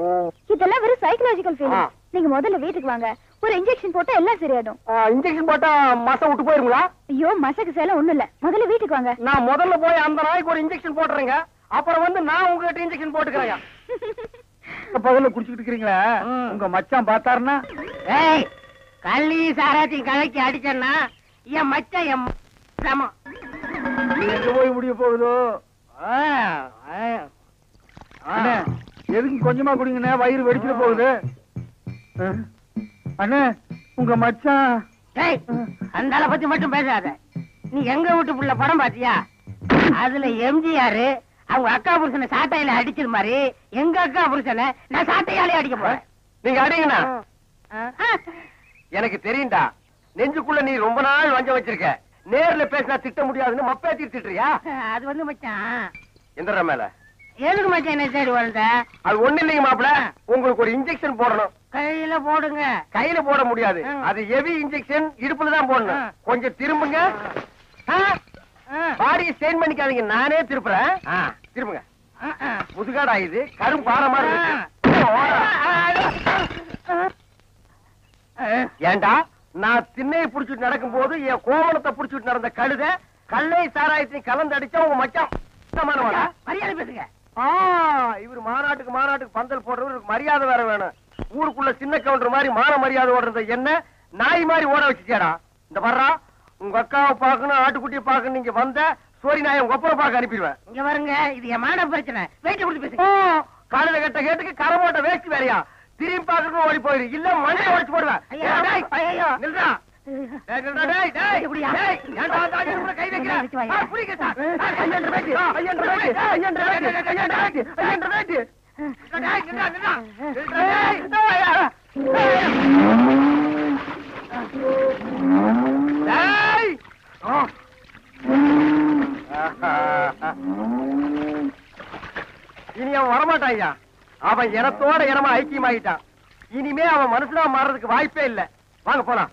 இதெல்லாம் வெறும் சைக்கலாஜிக்கல் ஃபீலிங். நீங்க முதல்ல வீட்டுக்கு வாங்க, ஒரு இன்ஜெக்ஷன் போட்டா எல்லாம் சரியாயிடும். இன்ஜெக்ஷன் போட்டா மசை விட்டு போயிருங்களா? ஐயோ மசக்கு சேலம் ஒண்ணும் இல்ல, முதல்ல வீட்டுக்கு வாங்க. நான் முதல்ல போய் அந்த நாய்க்கு ஒரு இன்ஜெக்ஷன் போட்டுறேங்க, அப்புறம் வந்து நான் உங்ககிட்ட இன்ஜெக்ஷன் போட்டுக்கிறேன். பகல்ல குடிச்சுக்கிட்டு இருக்கிறீங்களா? உங்க மச்சான் பார்த்தாருன்னா கள்ளி சாராத்தி கலக்கி அடிச்சேன்னா என் மச்சான் என் சமம். எங்க போய் முடிய போகுதோ? அண்ணே எதுக்கு கொஞ்சமா குடிங்கண்ணே, வயிறு வெடிச்சிட்டு போகுது. அண்ணே உங்க மச்சான். அந்த ஆளை பத்தி மட்டும் பேசாத. நீ எங்க வீட்டு புள்ள படம் பாத்தியா? அதுல எம்ஜிஆர் அவங்க அக்கா புருஷனை சாட்டையில அடிச்சது மாதிரி எங்க அக்கா புருஷனை நான் சாட்டையாலே அடிக்க போறேன். நீங்க அடிங்கண்ணா. எனக்கு தெரியும்டா, நெஞ்சுக்குள்ள நீ ரொம்ப நாள் வஞ்சம் வச்சிருக்க. நேர்ல பேசினா திட்ட முடியாதுன்னு மப்பேத்தி திட்டுறியா? அது வந்து மச்சான். எந்திர மேல எதுக்கு மச்சான் என்ன சரி வளர்ந்த? அது ஒண்ணு இல்லைங்க மாப்பிள, உங்களுக்கு ஒரு இன்ஜெக்ஷன் போடணும். கையில போடுங்க. கையில போட முடியாது, அது ஹெவி இன்ஜெக்ஷன், இடுப்புல தான் போடணும். கொஞ்சம் திரும்புங்க. பாடியை ஸ்டெயின் பண்ணிக்காதீங்க, நானே திருப்புறேன். திரும்புங்க. முதுகாடா இது, கரும் பாரமா இருக்கு. ஏண்டா நான் திண்ணையை புடிச்சிட்டு நடக்கும் போது என் கோவணத்தை புடிச்சிட்டு நடந்த கழுத கல்லை சாராயத்தையும் கலந்து அடிச்சா உங்க மச்சான் மரியாதை பேசுங்க. இவரு மாநாட்டுக்கு பந்தல் போடுறவருக்கு மரியாதை வேற வேணும். ஊருக்குள்ள சின்ன கவுண்டர் மாதிரி மான மரியாதை ஓடுறத என்ன நாய் மாதிரி ஓட வச்சுச்சேடா. இந்த வர்றா உங்க அக்காவை பாக்கணும், ஆட்டுக்குட்டியை பாக்கணும். நீங்க வந்த சோரி நாயை உங்க அப்பா பார்க்க அனுப்பிடுவேன். இங்க வருங்க, இது என் மான பிரச்சனை. வெயிட் கொடுத்து பேசுங்க. காலையில கட்ட கேட்டுக்கு கரை போட்ட வேஸ்ட் வேறையா? திரும்பி பாக்கணும் ஓடி போயிரு, இல்ல மண்ணை உடைச்சு போடுவேன். நில்றா. கை இனி அவன் வரமாட்டான். அவன் இனத்தோட இனமா ஐக்கியமாயிட்டான். இனிமே அவன் மனுஷனா மாறதுக்கு வாய்ப்பே இல்ல. வாங்க போலாம்.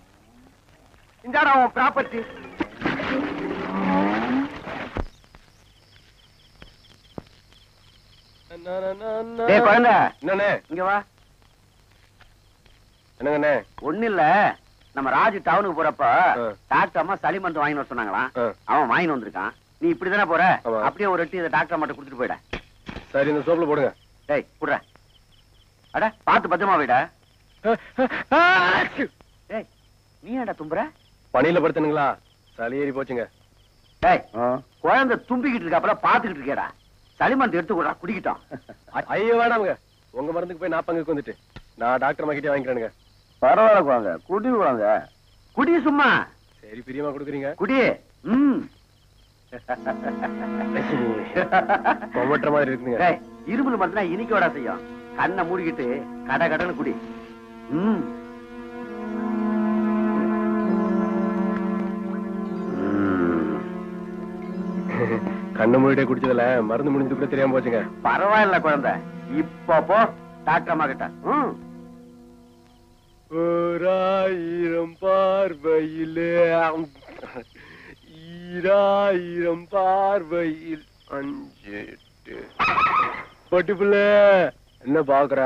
இந்த அவன் ப்ராப்பர்ட்டி. குழந்தை என்னண்ணே இங்க வா. என்னங்கண்ணே? ஒண்ணு இல்ல, நம்ம ராஜு டவுனுக்கு போறப்ப டாக்டர் அம்மா சளி மருந்து வாங்கி வர சொன்னாங்களாம். அவன் வாங்கி வந்திருக்கான். நீ இப்படிதானே போற, அப்படியே ஒரு எட்டி இந்த டாக்டர் மட்டும் கொடுத்துட்டு போயிட. சரி, இந்த சோப்புல போடுங்க. டேய் குடுற. அட பாத்து பத்திரமா போயிட. டேய் நீ ஏன்டா தும்புற? பணியில படுத்துனுங்களா, சளி ஏறி போச்சுங்க. டேய் குழந்தை தும்பிக்கிட்டு இருக்காப்பல பாத்துக்கிட்டு இருக்கேடா. சளி மருந்து எடுத்து கொடுறா, குடிக்கிட்டோம். ஐயோ வேணாமுங்க, உங்க மருந்துக்கு போய் நான் பங்குக்கு வந்துட்டு நான் டாக்டர் மகிட்டே வாங்கிக்கிறேனுங்க. பரவாயில்ல குழந்தை, குடி குழந்தை, குடி சும்மா. சரி, பிரியமா கொடுக்குறீங்க, குடி. கொமட்டுற மாதிரி இருக்குங்க. இருமல் மருந்துனா இனிக்கோடா செய்யும். கண்ணை மூடிக்கிட்டு கட கடன்னு குடி. கண்ணு மூடிட்டே குடிச்சதுல மருந்து முடிஞ்சு கூட தெரியாம போச்சுங்க. பரவாயில்ல குழந்தை, இப்ப போ டாக்டர் அம்மா கிட்ட. ஓராயிரம் பார்வையிலே ஈராயிரம் பார்வையில் அஞ்செட்டு பட்டுப்புள்ள என்ன பாக்குற?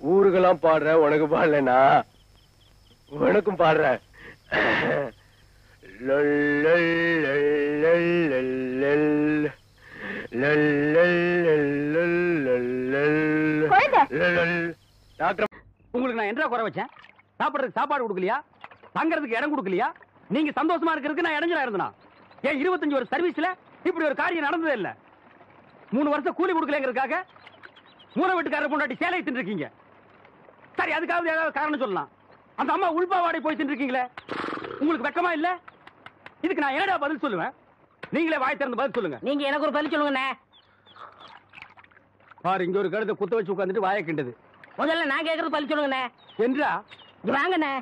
ஊருக்கெல்லாம் பாடுற, உனக்கு பாடலனா உனக்கும் பாடுற. டாக்டர், உங்களுக்கு நான் என்ன குறை வச்சேன்? சாப்பிடுறதுக்கு சாப்பாடு கொடுக்கலையா? தங்கறதுக்கு இடம் கொடுக்கலையா? நீங்க சந்தோஷமா இருக்கிறதுக்கு நான் இடைஞ்சலா இருந்தனா? ஏன் 25 வருஷம் சர்வீஸ்ல இப்படி ஒரு காரியம் நடந்ததே இல்ல. 3 வருஷம் கூலி கொடுக்கலங்கிறதுக்காக மூணு வீட்டுக்காரர் பொண்டாட்டி சேலை தின்னுருக்கீங்க. சரி, அதுக்காவது ஏதாவது காரணம் சொல்லலாம். அந்த அம்மா உள்பாவாடை போய் தின்னுருக்கீங்களே, உங்களுக்கு வெக்கமா இல்ல? இதுக்கு நான் என்னடா பதில் சொல்லுவேன்? நீங்களே வாய் திறந்து பதில் சொல்லுங்க. நீங்க எனக்கு ஒரு பதில் சொல்லுங்கண்ணே. பாரு, இங்க ஒரு கழுத்தை குத்த வச்சு உட்காந்துட்டு வாயை கிண்டது. முதல்ல நான் கேக்குறது பதில் சொல்லுங்கண்ணே. என்றா? வாங்கண்ணே.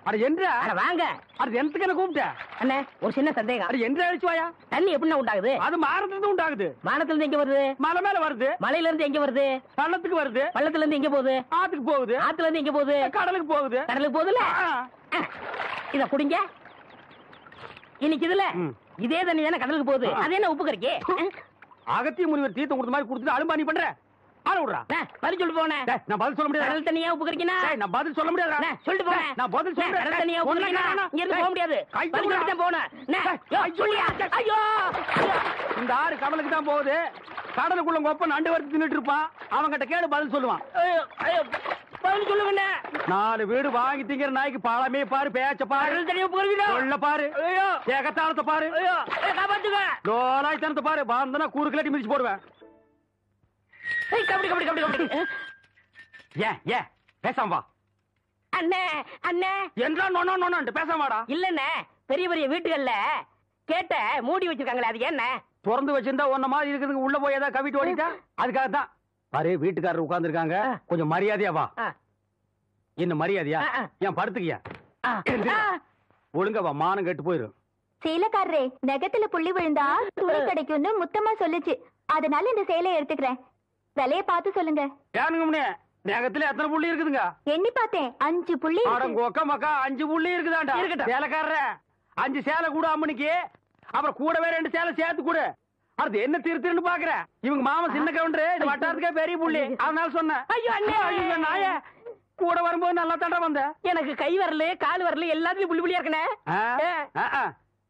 அட என்றா? அட வாங்க. அது எந்தக்கு என்ன கூப்பிட்ட? அண்ணே ஒரு சின்ன சந்தேகம். அது என்றா அழிச்சு வாயா? தண்ணி எப்படின்னா உண்டாகுது? அது மாறதுல உண்டாகுது. வானத்துல இருந்து எங்க வருது? மலை மேல வருது. மலையில இருந்து எங்க வருது? பள்ளத்துக்கு வருது. பள்ளத்துல இருந்து எங்க போகுது? ஆத்துக்கு போகுது. ஆத்துல இருந்து எங்க போகுது? கடலுக்கு போகுது. கடலுக்கு போகுதுல. இத குடிங்க. இன்னைக்கு இதுல இதே தண்ணி தானே கடலுக்கு போகுது. அது என்ன உப்பு கறிக்கு? அகத்திய முனிவர் தீர்த்தம் கொடுத்த மாதிரி கொடுத்துட்டு அலும்பானி பண்ற. ஆள விடுறா. பதில் சொல்லிட்டு போனேன். நான் பதில் சொல்ல முடியாது. கடல் தண்ணியா உப்பு கறிக்கினா? நான் பதில் சொல்ல முடியாது. சொல்லிட்டு போனேன். நான் பதில் சொல்றேன். கடல் தண்ணியா உப்பு கறிக்கினா? இங்க இருந்து போக முடியாது. பதில் சொல்லிட்டு போனேன். சொல்லியா? ஐயோ, இந்த ஆறு கடலுக்கு தான் போகுது. கடலுக்குள்ள கொப்ப நண்டு வறுத்து தின்னுட்டு இருப்பான். அவன்கிட்ட கேடு பதில் சொல்லுவான். பதில் சொல்லுங்கண்ணே. 4 வீடு வாங்கி திங்கிற நாய்க்கு பாலமே பாரு, பேச்ச பாரு, சொல்ல பாரு, ஏகத்தாளத்தை பாரு, காப்பாத்துங்க. லோலாய்த்தனத்தை பாரு, பாந்தனா கூறுக்கலாட்டி மிதிச்சு போடுவேன். கபடி கபடி கபடி கபடி. ஏன் பேசாம வா. அண்ணே அண்ணே என்றா நோனோ பேசாம வாடா. இல்லண்ணே, பெரிய பெரிய வீட்டுகள்ல கேட்ட மூடி வச்சிருக்காங்களே, அது என்ன திறந்து வச்சிருந்தா ஒன்ன மாதிரி இருக்குதுங்க, உள்ள போய் ஏதாவது கவிட்டு ஓடிட்டா அதுக்காக தான். பாரு, வீட்டுக்காரர் உட்கார்ந்து இருக்காங்க, கொஞ்சம் மரியாதையா வா. என்ன மரியாதையா? ஏன் படுத்துக்கியா? ஒழுங்கா வா, மானம் கெட்டு போயிரும். சேலைக்காரரே, நெகத்துல புள்ளி விழுந்தா துணி கிடைக்கும்னு முத்தமா சொல்லுச்சு, அதனால இந்த சேலையை எடுத்துக்கிறேன். விலைய பார்த்து சொல்லுங்க. ஏனுங்க முன்னே, நகத்துல எத்தனை புள்ளி இருக்குதுங்க? எண்ணி பார்த்தேன், 5 புள்ளி. கொக்க மக்கா 5 புள்ளி இருக்குதாண்டா. சேலைக்காரர 5 சேலை கூட அம்மனிக்கு, அப்புறம் கூடவே 2 சேலை சேர்த்து கூட. அது என்ன திருன்னு பாக்குற? இவங்க மாமா சின்ன கவுண்டரு, இந்த வட்டாரத்துக்கே பெரிய புள்ளி, அதனால சொன்னேன். ஐயோ அண்ணே, ஐயோ நாய, கூட வரும்போது நல்லா தாண்டா வந்த. எனக்கு கை வரல கால் வரல எல்லாத்துலயும் புள்ளி புள்ளியா இருக்கனே.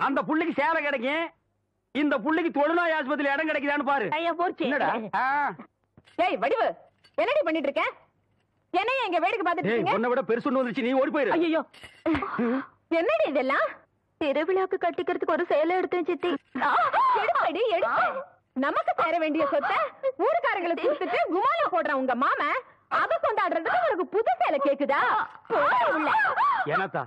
அந்த புள்ளிக்கு சேலை கிடைக்கும், இந்த புள்ளிக்கு தொழுநோய் ஆஸ்பத்திரியில இடம் கிடைக்குதான்னு பாரு. ஐயா போச்சு. என்னடா? ஏய் வடிவு, என்னடி பண்ணிட்டு இருக்க? என்னைய எங்க வேடிக்கை பார்த்துட்டு இருக்கீங்க? உன்னை விட பெருசு வந்துருச்சு, நீ ஓடி போயிரு. ஐயோ, என்னடி இதெல்லாம்? திருவிழாக்கு கட்டிக்கிறதுக்கு ஒரு சேலை எடுத்தேன் சித்தி. எடுப்படி எடுத்து. நமக்கு சேர வேண்டிய சொத்தை ஊருக்காரங்களுக்கு கொடுத்துட்டு குமால போடுற உங்க மாமா அத கொண்டாடுறதுக்கு உனக்கு புது சேலை கேக்குதா? ஏனாத்தா,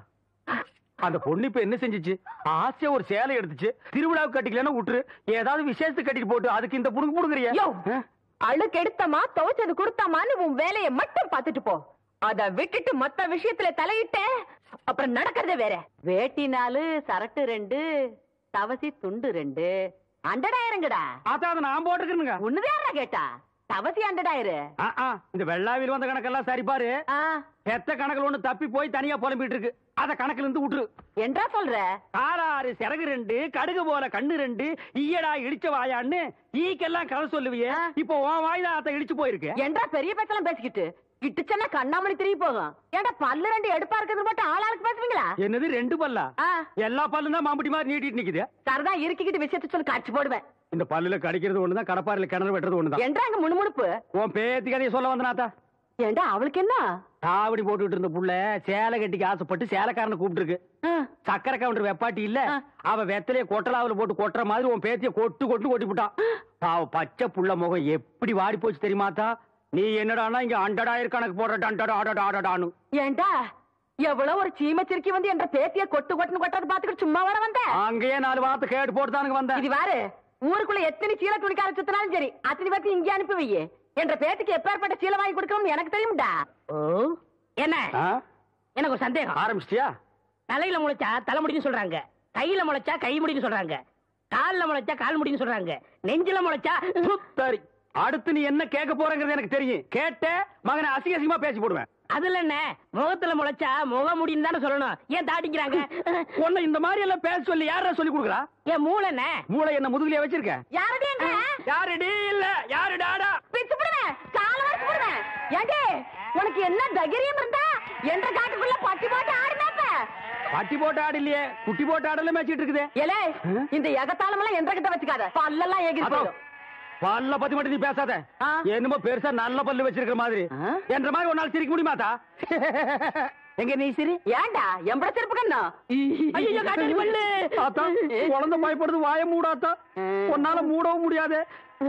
அந்த பொண்ணு இப்ப என்ன செஞ்சுச்சு? ஆசையா ஒரு சேலை எடுத்துச்சு, திருவிழாவுக்கு கட்டிக்கலன்னா விட்டுரு, ஏதாவது விசேஷத்துக்கு கட்டிட்டு போட்டு அதுக்கு இந்த புடுங்க புடுங்குறியா? அழுக்கு எடுத்தமா துவைச்சது கொடுத்தாமான்னு உன் வேலையை மட்டும் பார்த்துட்டு போ. அத விட்டுட்டு மொத்த விஷயத்துல தலையிட்ட அப்புறம் நடக்கிறதே வேற. வேட்டி 4, சரட்டு 2, தவசி துண்டு 2, அண்டடாயிரங்கடா. அதான் அதை நான் போட்டுக்கிறேனுங்க. ஒண்ணுதாரா கேட்டா? தவசி அண்டடாயிரு. இந்த வெள்ளாவில் வந்த கணக்கெல்லாம் சரி பாரு. எத்த கணக்குல ஒண்ணு தப்பி போய் தனியா புலம்பிட்டு இருக்கு, அத கணக்குல இருந்து விட்டுரு. என்றா சொல்ற? காராறு சிறகு 2, கடுகு போல கண்ணு 2, ஈயடா இடிச்ச வாயான்னு ஈக்கெல்லாம் கதை சொல்லுவியே, இப்போ உன் வாய்தான் அத இடிச்சு போயிருக்கு. என்றா பெரிய பேச்செல்லாம் பேசிக்கிட்டு கிட்டுச்சன்னா கண்ணாமணி திரும்பி போகும். ஏன்டா பல்லு 2 எடுப்பா இருக்கிறது மட்டும் ஆளாளுக்கு பேசுவீங்களா? என்னது 2 பல்லா? எல்லா பல்லும் தான் மாம்பட்டி மாதிரி நீட்டிட்டு நிக்குது. சரதா இருக்கிக்கிட்டு விஷயத்தை சொல்லி காட்சி போடுவேன். இந்த பல்லுல கடிக்கிறது ஒண்ணுதான், கடப்பாறையில கிணறு வெட்டுறது ஒண்ணுதான். என்றாங்க முணுமுணுப்பு. உன் பேத்தி கதையை சொல்ல வந்தனாத்தா. ஏண்டா அவளுக்கு என்ன? தாவடி போட்டுட்டு இருந்த புள்ள சேலை கட்டிக்கு ஆசைப்பட்டு சேலைக்காரனை கூப்பிட்டு இருக்கு. சக்கரை கவுண்டர் வெப்பாட்டி இல்ல, அவ வெத்தலைய கொட்டலாவில போட்டு கொட்டுற மாதிரி உன் பேத்திய கொட்டு கொட்டி விட்டான். அவ பச்சை புள்ள முகம் எப்படி வாடி போச்சு தெரியுமாத்தா? நீ என்னடானா இங்க அண்டடாயிரம் போடுறான்னு. ஏண்டா எவ்வளவு ஒரு சீமச்சிருக்கி வந்து என்ற பேத்திய கொட்டுன்னு கொட்டது பாத்துக்கிட்டு சும்மா வர வந்த? அங்கேயே 4 வார்த்தை கேட்டு போட்டுதானுங்க வந்த. இது வாரு, ஊருக்குள்ள எத்தனை சீலை துணிக்கார சுத்தினாலும் சரி அத்தனை பேர்த்து இங்கே அனுப்பி வையே. என்ற பேத்துக்கு எப்பேற்பட்ட சீலை வாங்கி கொடுக்கணும்னு எனக்கு தெரியும்டா. என்ன எனக்கு ஒரு சந்தேகம். ஆரம்பிச்சிட்டியா? தலையில முளைச்சா தலைமுடின்னு சொல்றாங்க, கையில முளைச்சா கை முடின்னு சொல்றாங்க, கால்ல முளைச்சா கால் முடின்னு சொல்றாங்க, நெஞ்சில முளைச்சா சரி. அடுத்து நீ என்ன கேட்க போறங்கிறது எனக்கு தெரியும். கேட்ட மகனை அசிங்கமா பேசி போடுவேன். அதுல என்ன, முகத்துல முளைச்சா முக முடின்னு தானே சொல்லணும், ஏன் தாடிக்கிறாங்க? ஒண்ணு இந்த மாதிரி எல்லாம் பேச சொல்லி யாரா சொல்லி கொடுக்குறா? ஏன் மூளை என்ன? மூளை என்ன முதுகுலயே வச்சிருக்க? யாரடி எங்க? யாருடி இல்ல யாரு டாடா பிச்சு போடுவேன், கால வரைக்கும் போடுவேன். ஏண்டே உனக்கு என்ன தைரியம் இருந்தா என்ற காட்டுக்குள்ள பட்டி போட்டு ஆடுனாப்ப? பட்டி போட்டு ஆடு இல்லையே, குட்டி போட்டு ஆடல மேய்ச்சிட்டு இருக்குது. ஏலே இந்த எகத்தாளம் எல்லாம் என்ற கிட்ட வச்சுக்காத, பல்லெல்லாம் ஏகி போயிடும். பல்ல பத்தி மட்டும் நீ பேசாத. என்னமோ பெருசா நல்ல பல்லு வச்சிருக்கிற மாதிரி என்ற மாதிரி ஒரு நாள் சிரிக்க முடியுமாத்தா? எங்க நீ சிரி. ஏண்டா எம்பட சிரிப்பு கண்ணா? ஐயோ காட்டாடி பல்லு. ஆத்தா, குழந்தை பயப்படுது, வாய மூடாத்தா. உன்னால மூடவும் முடியாது.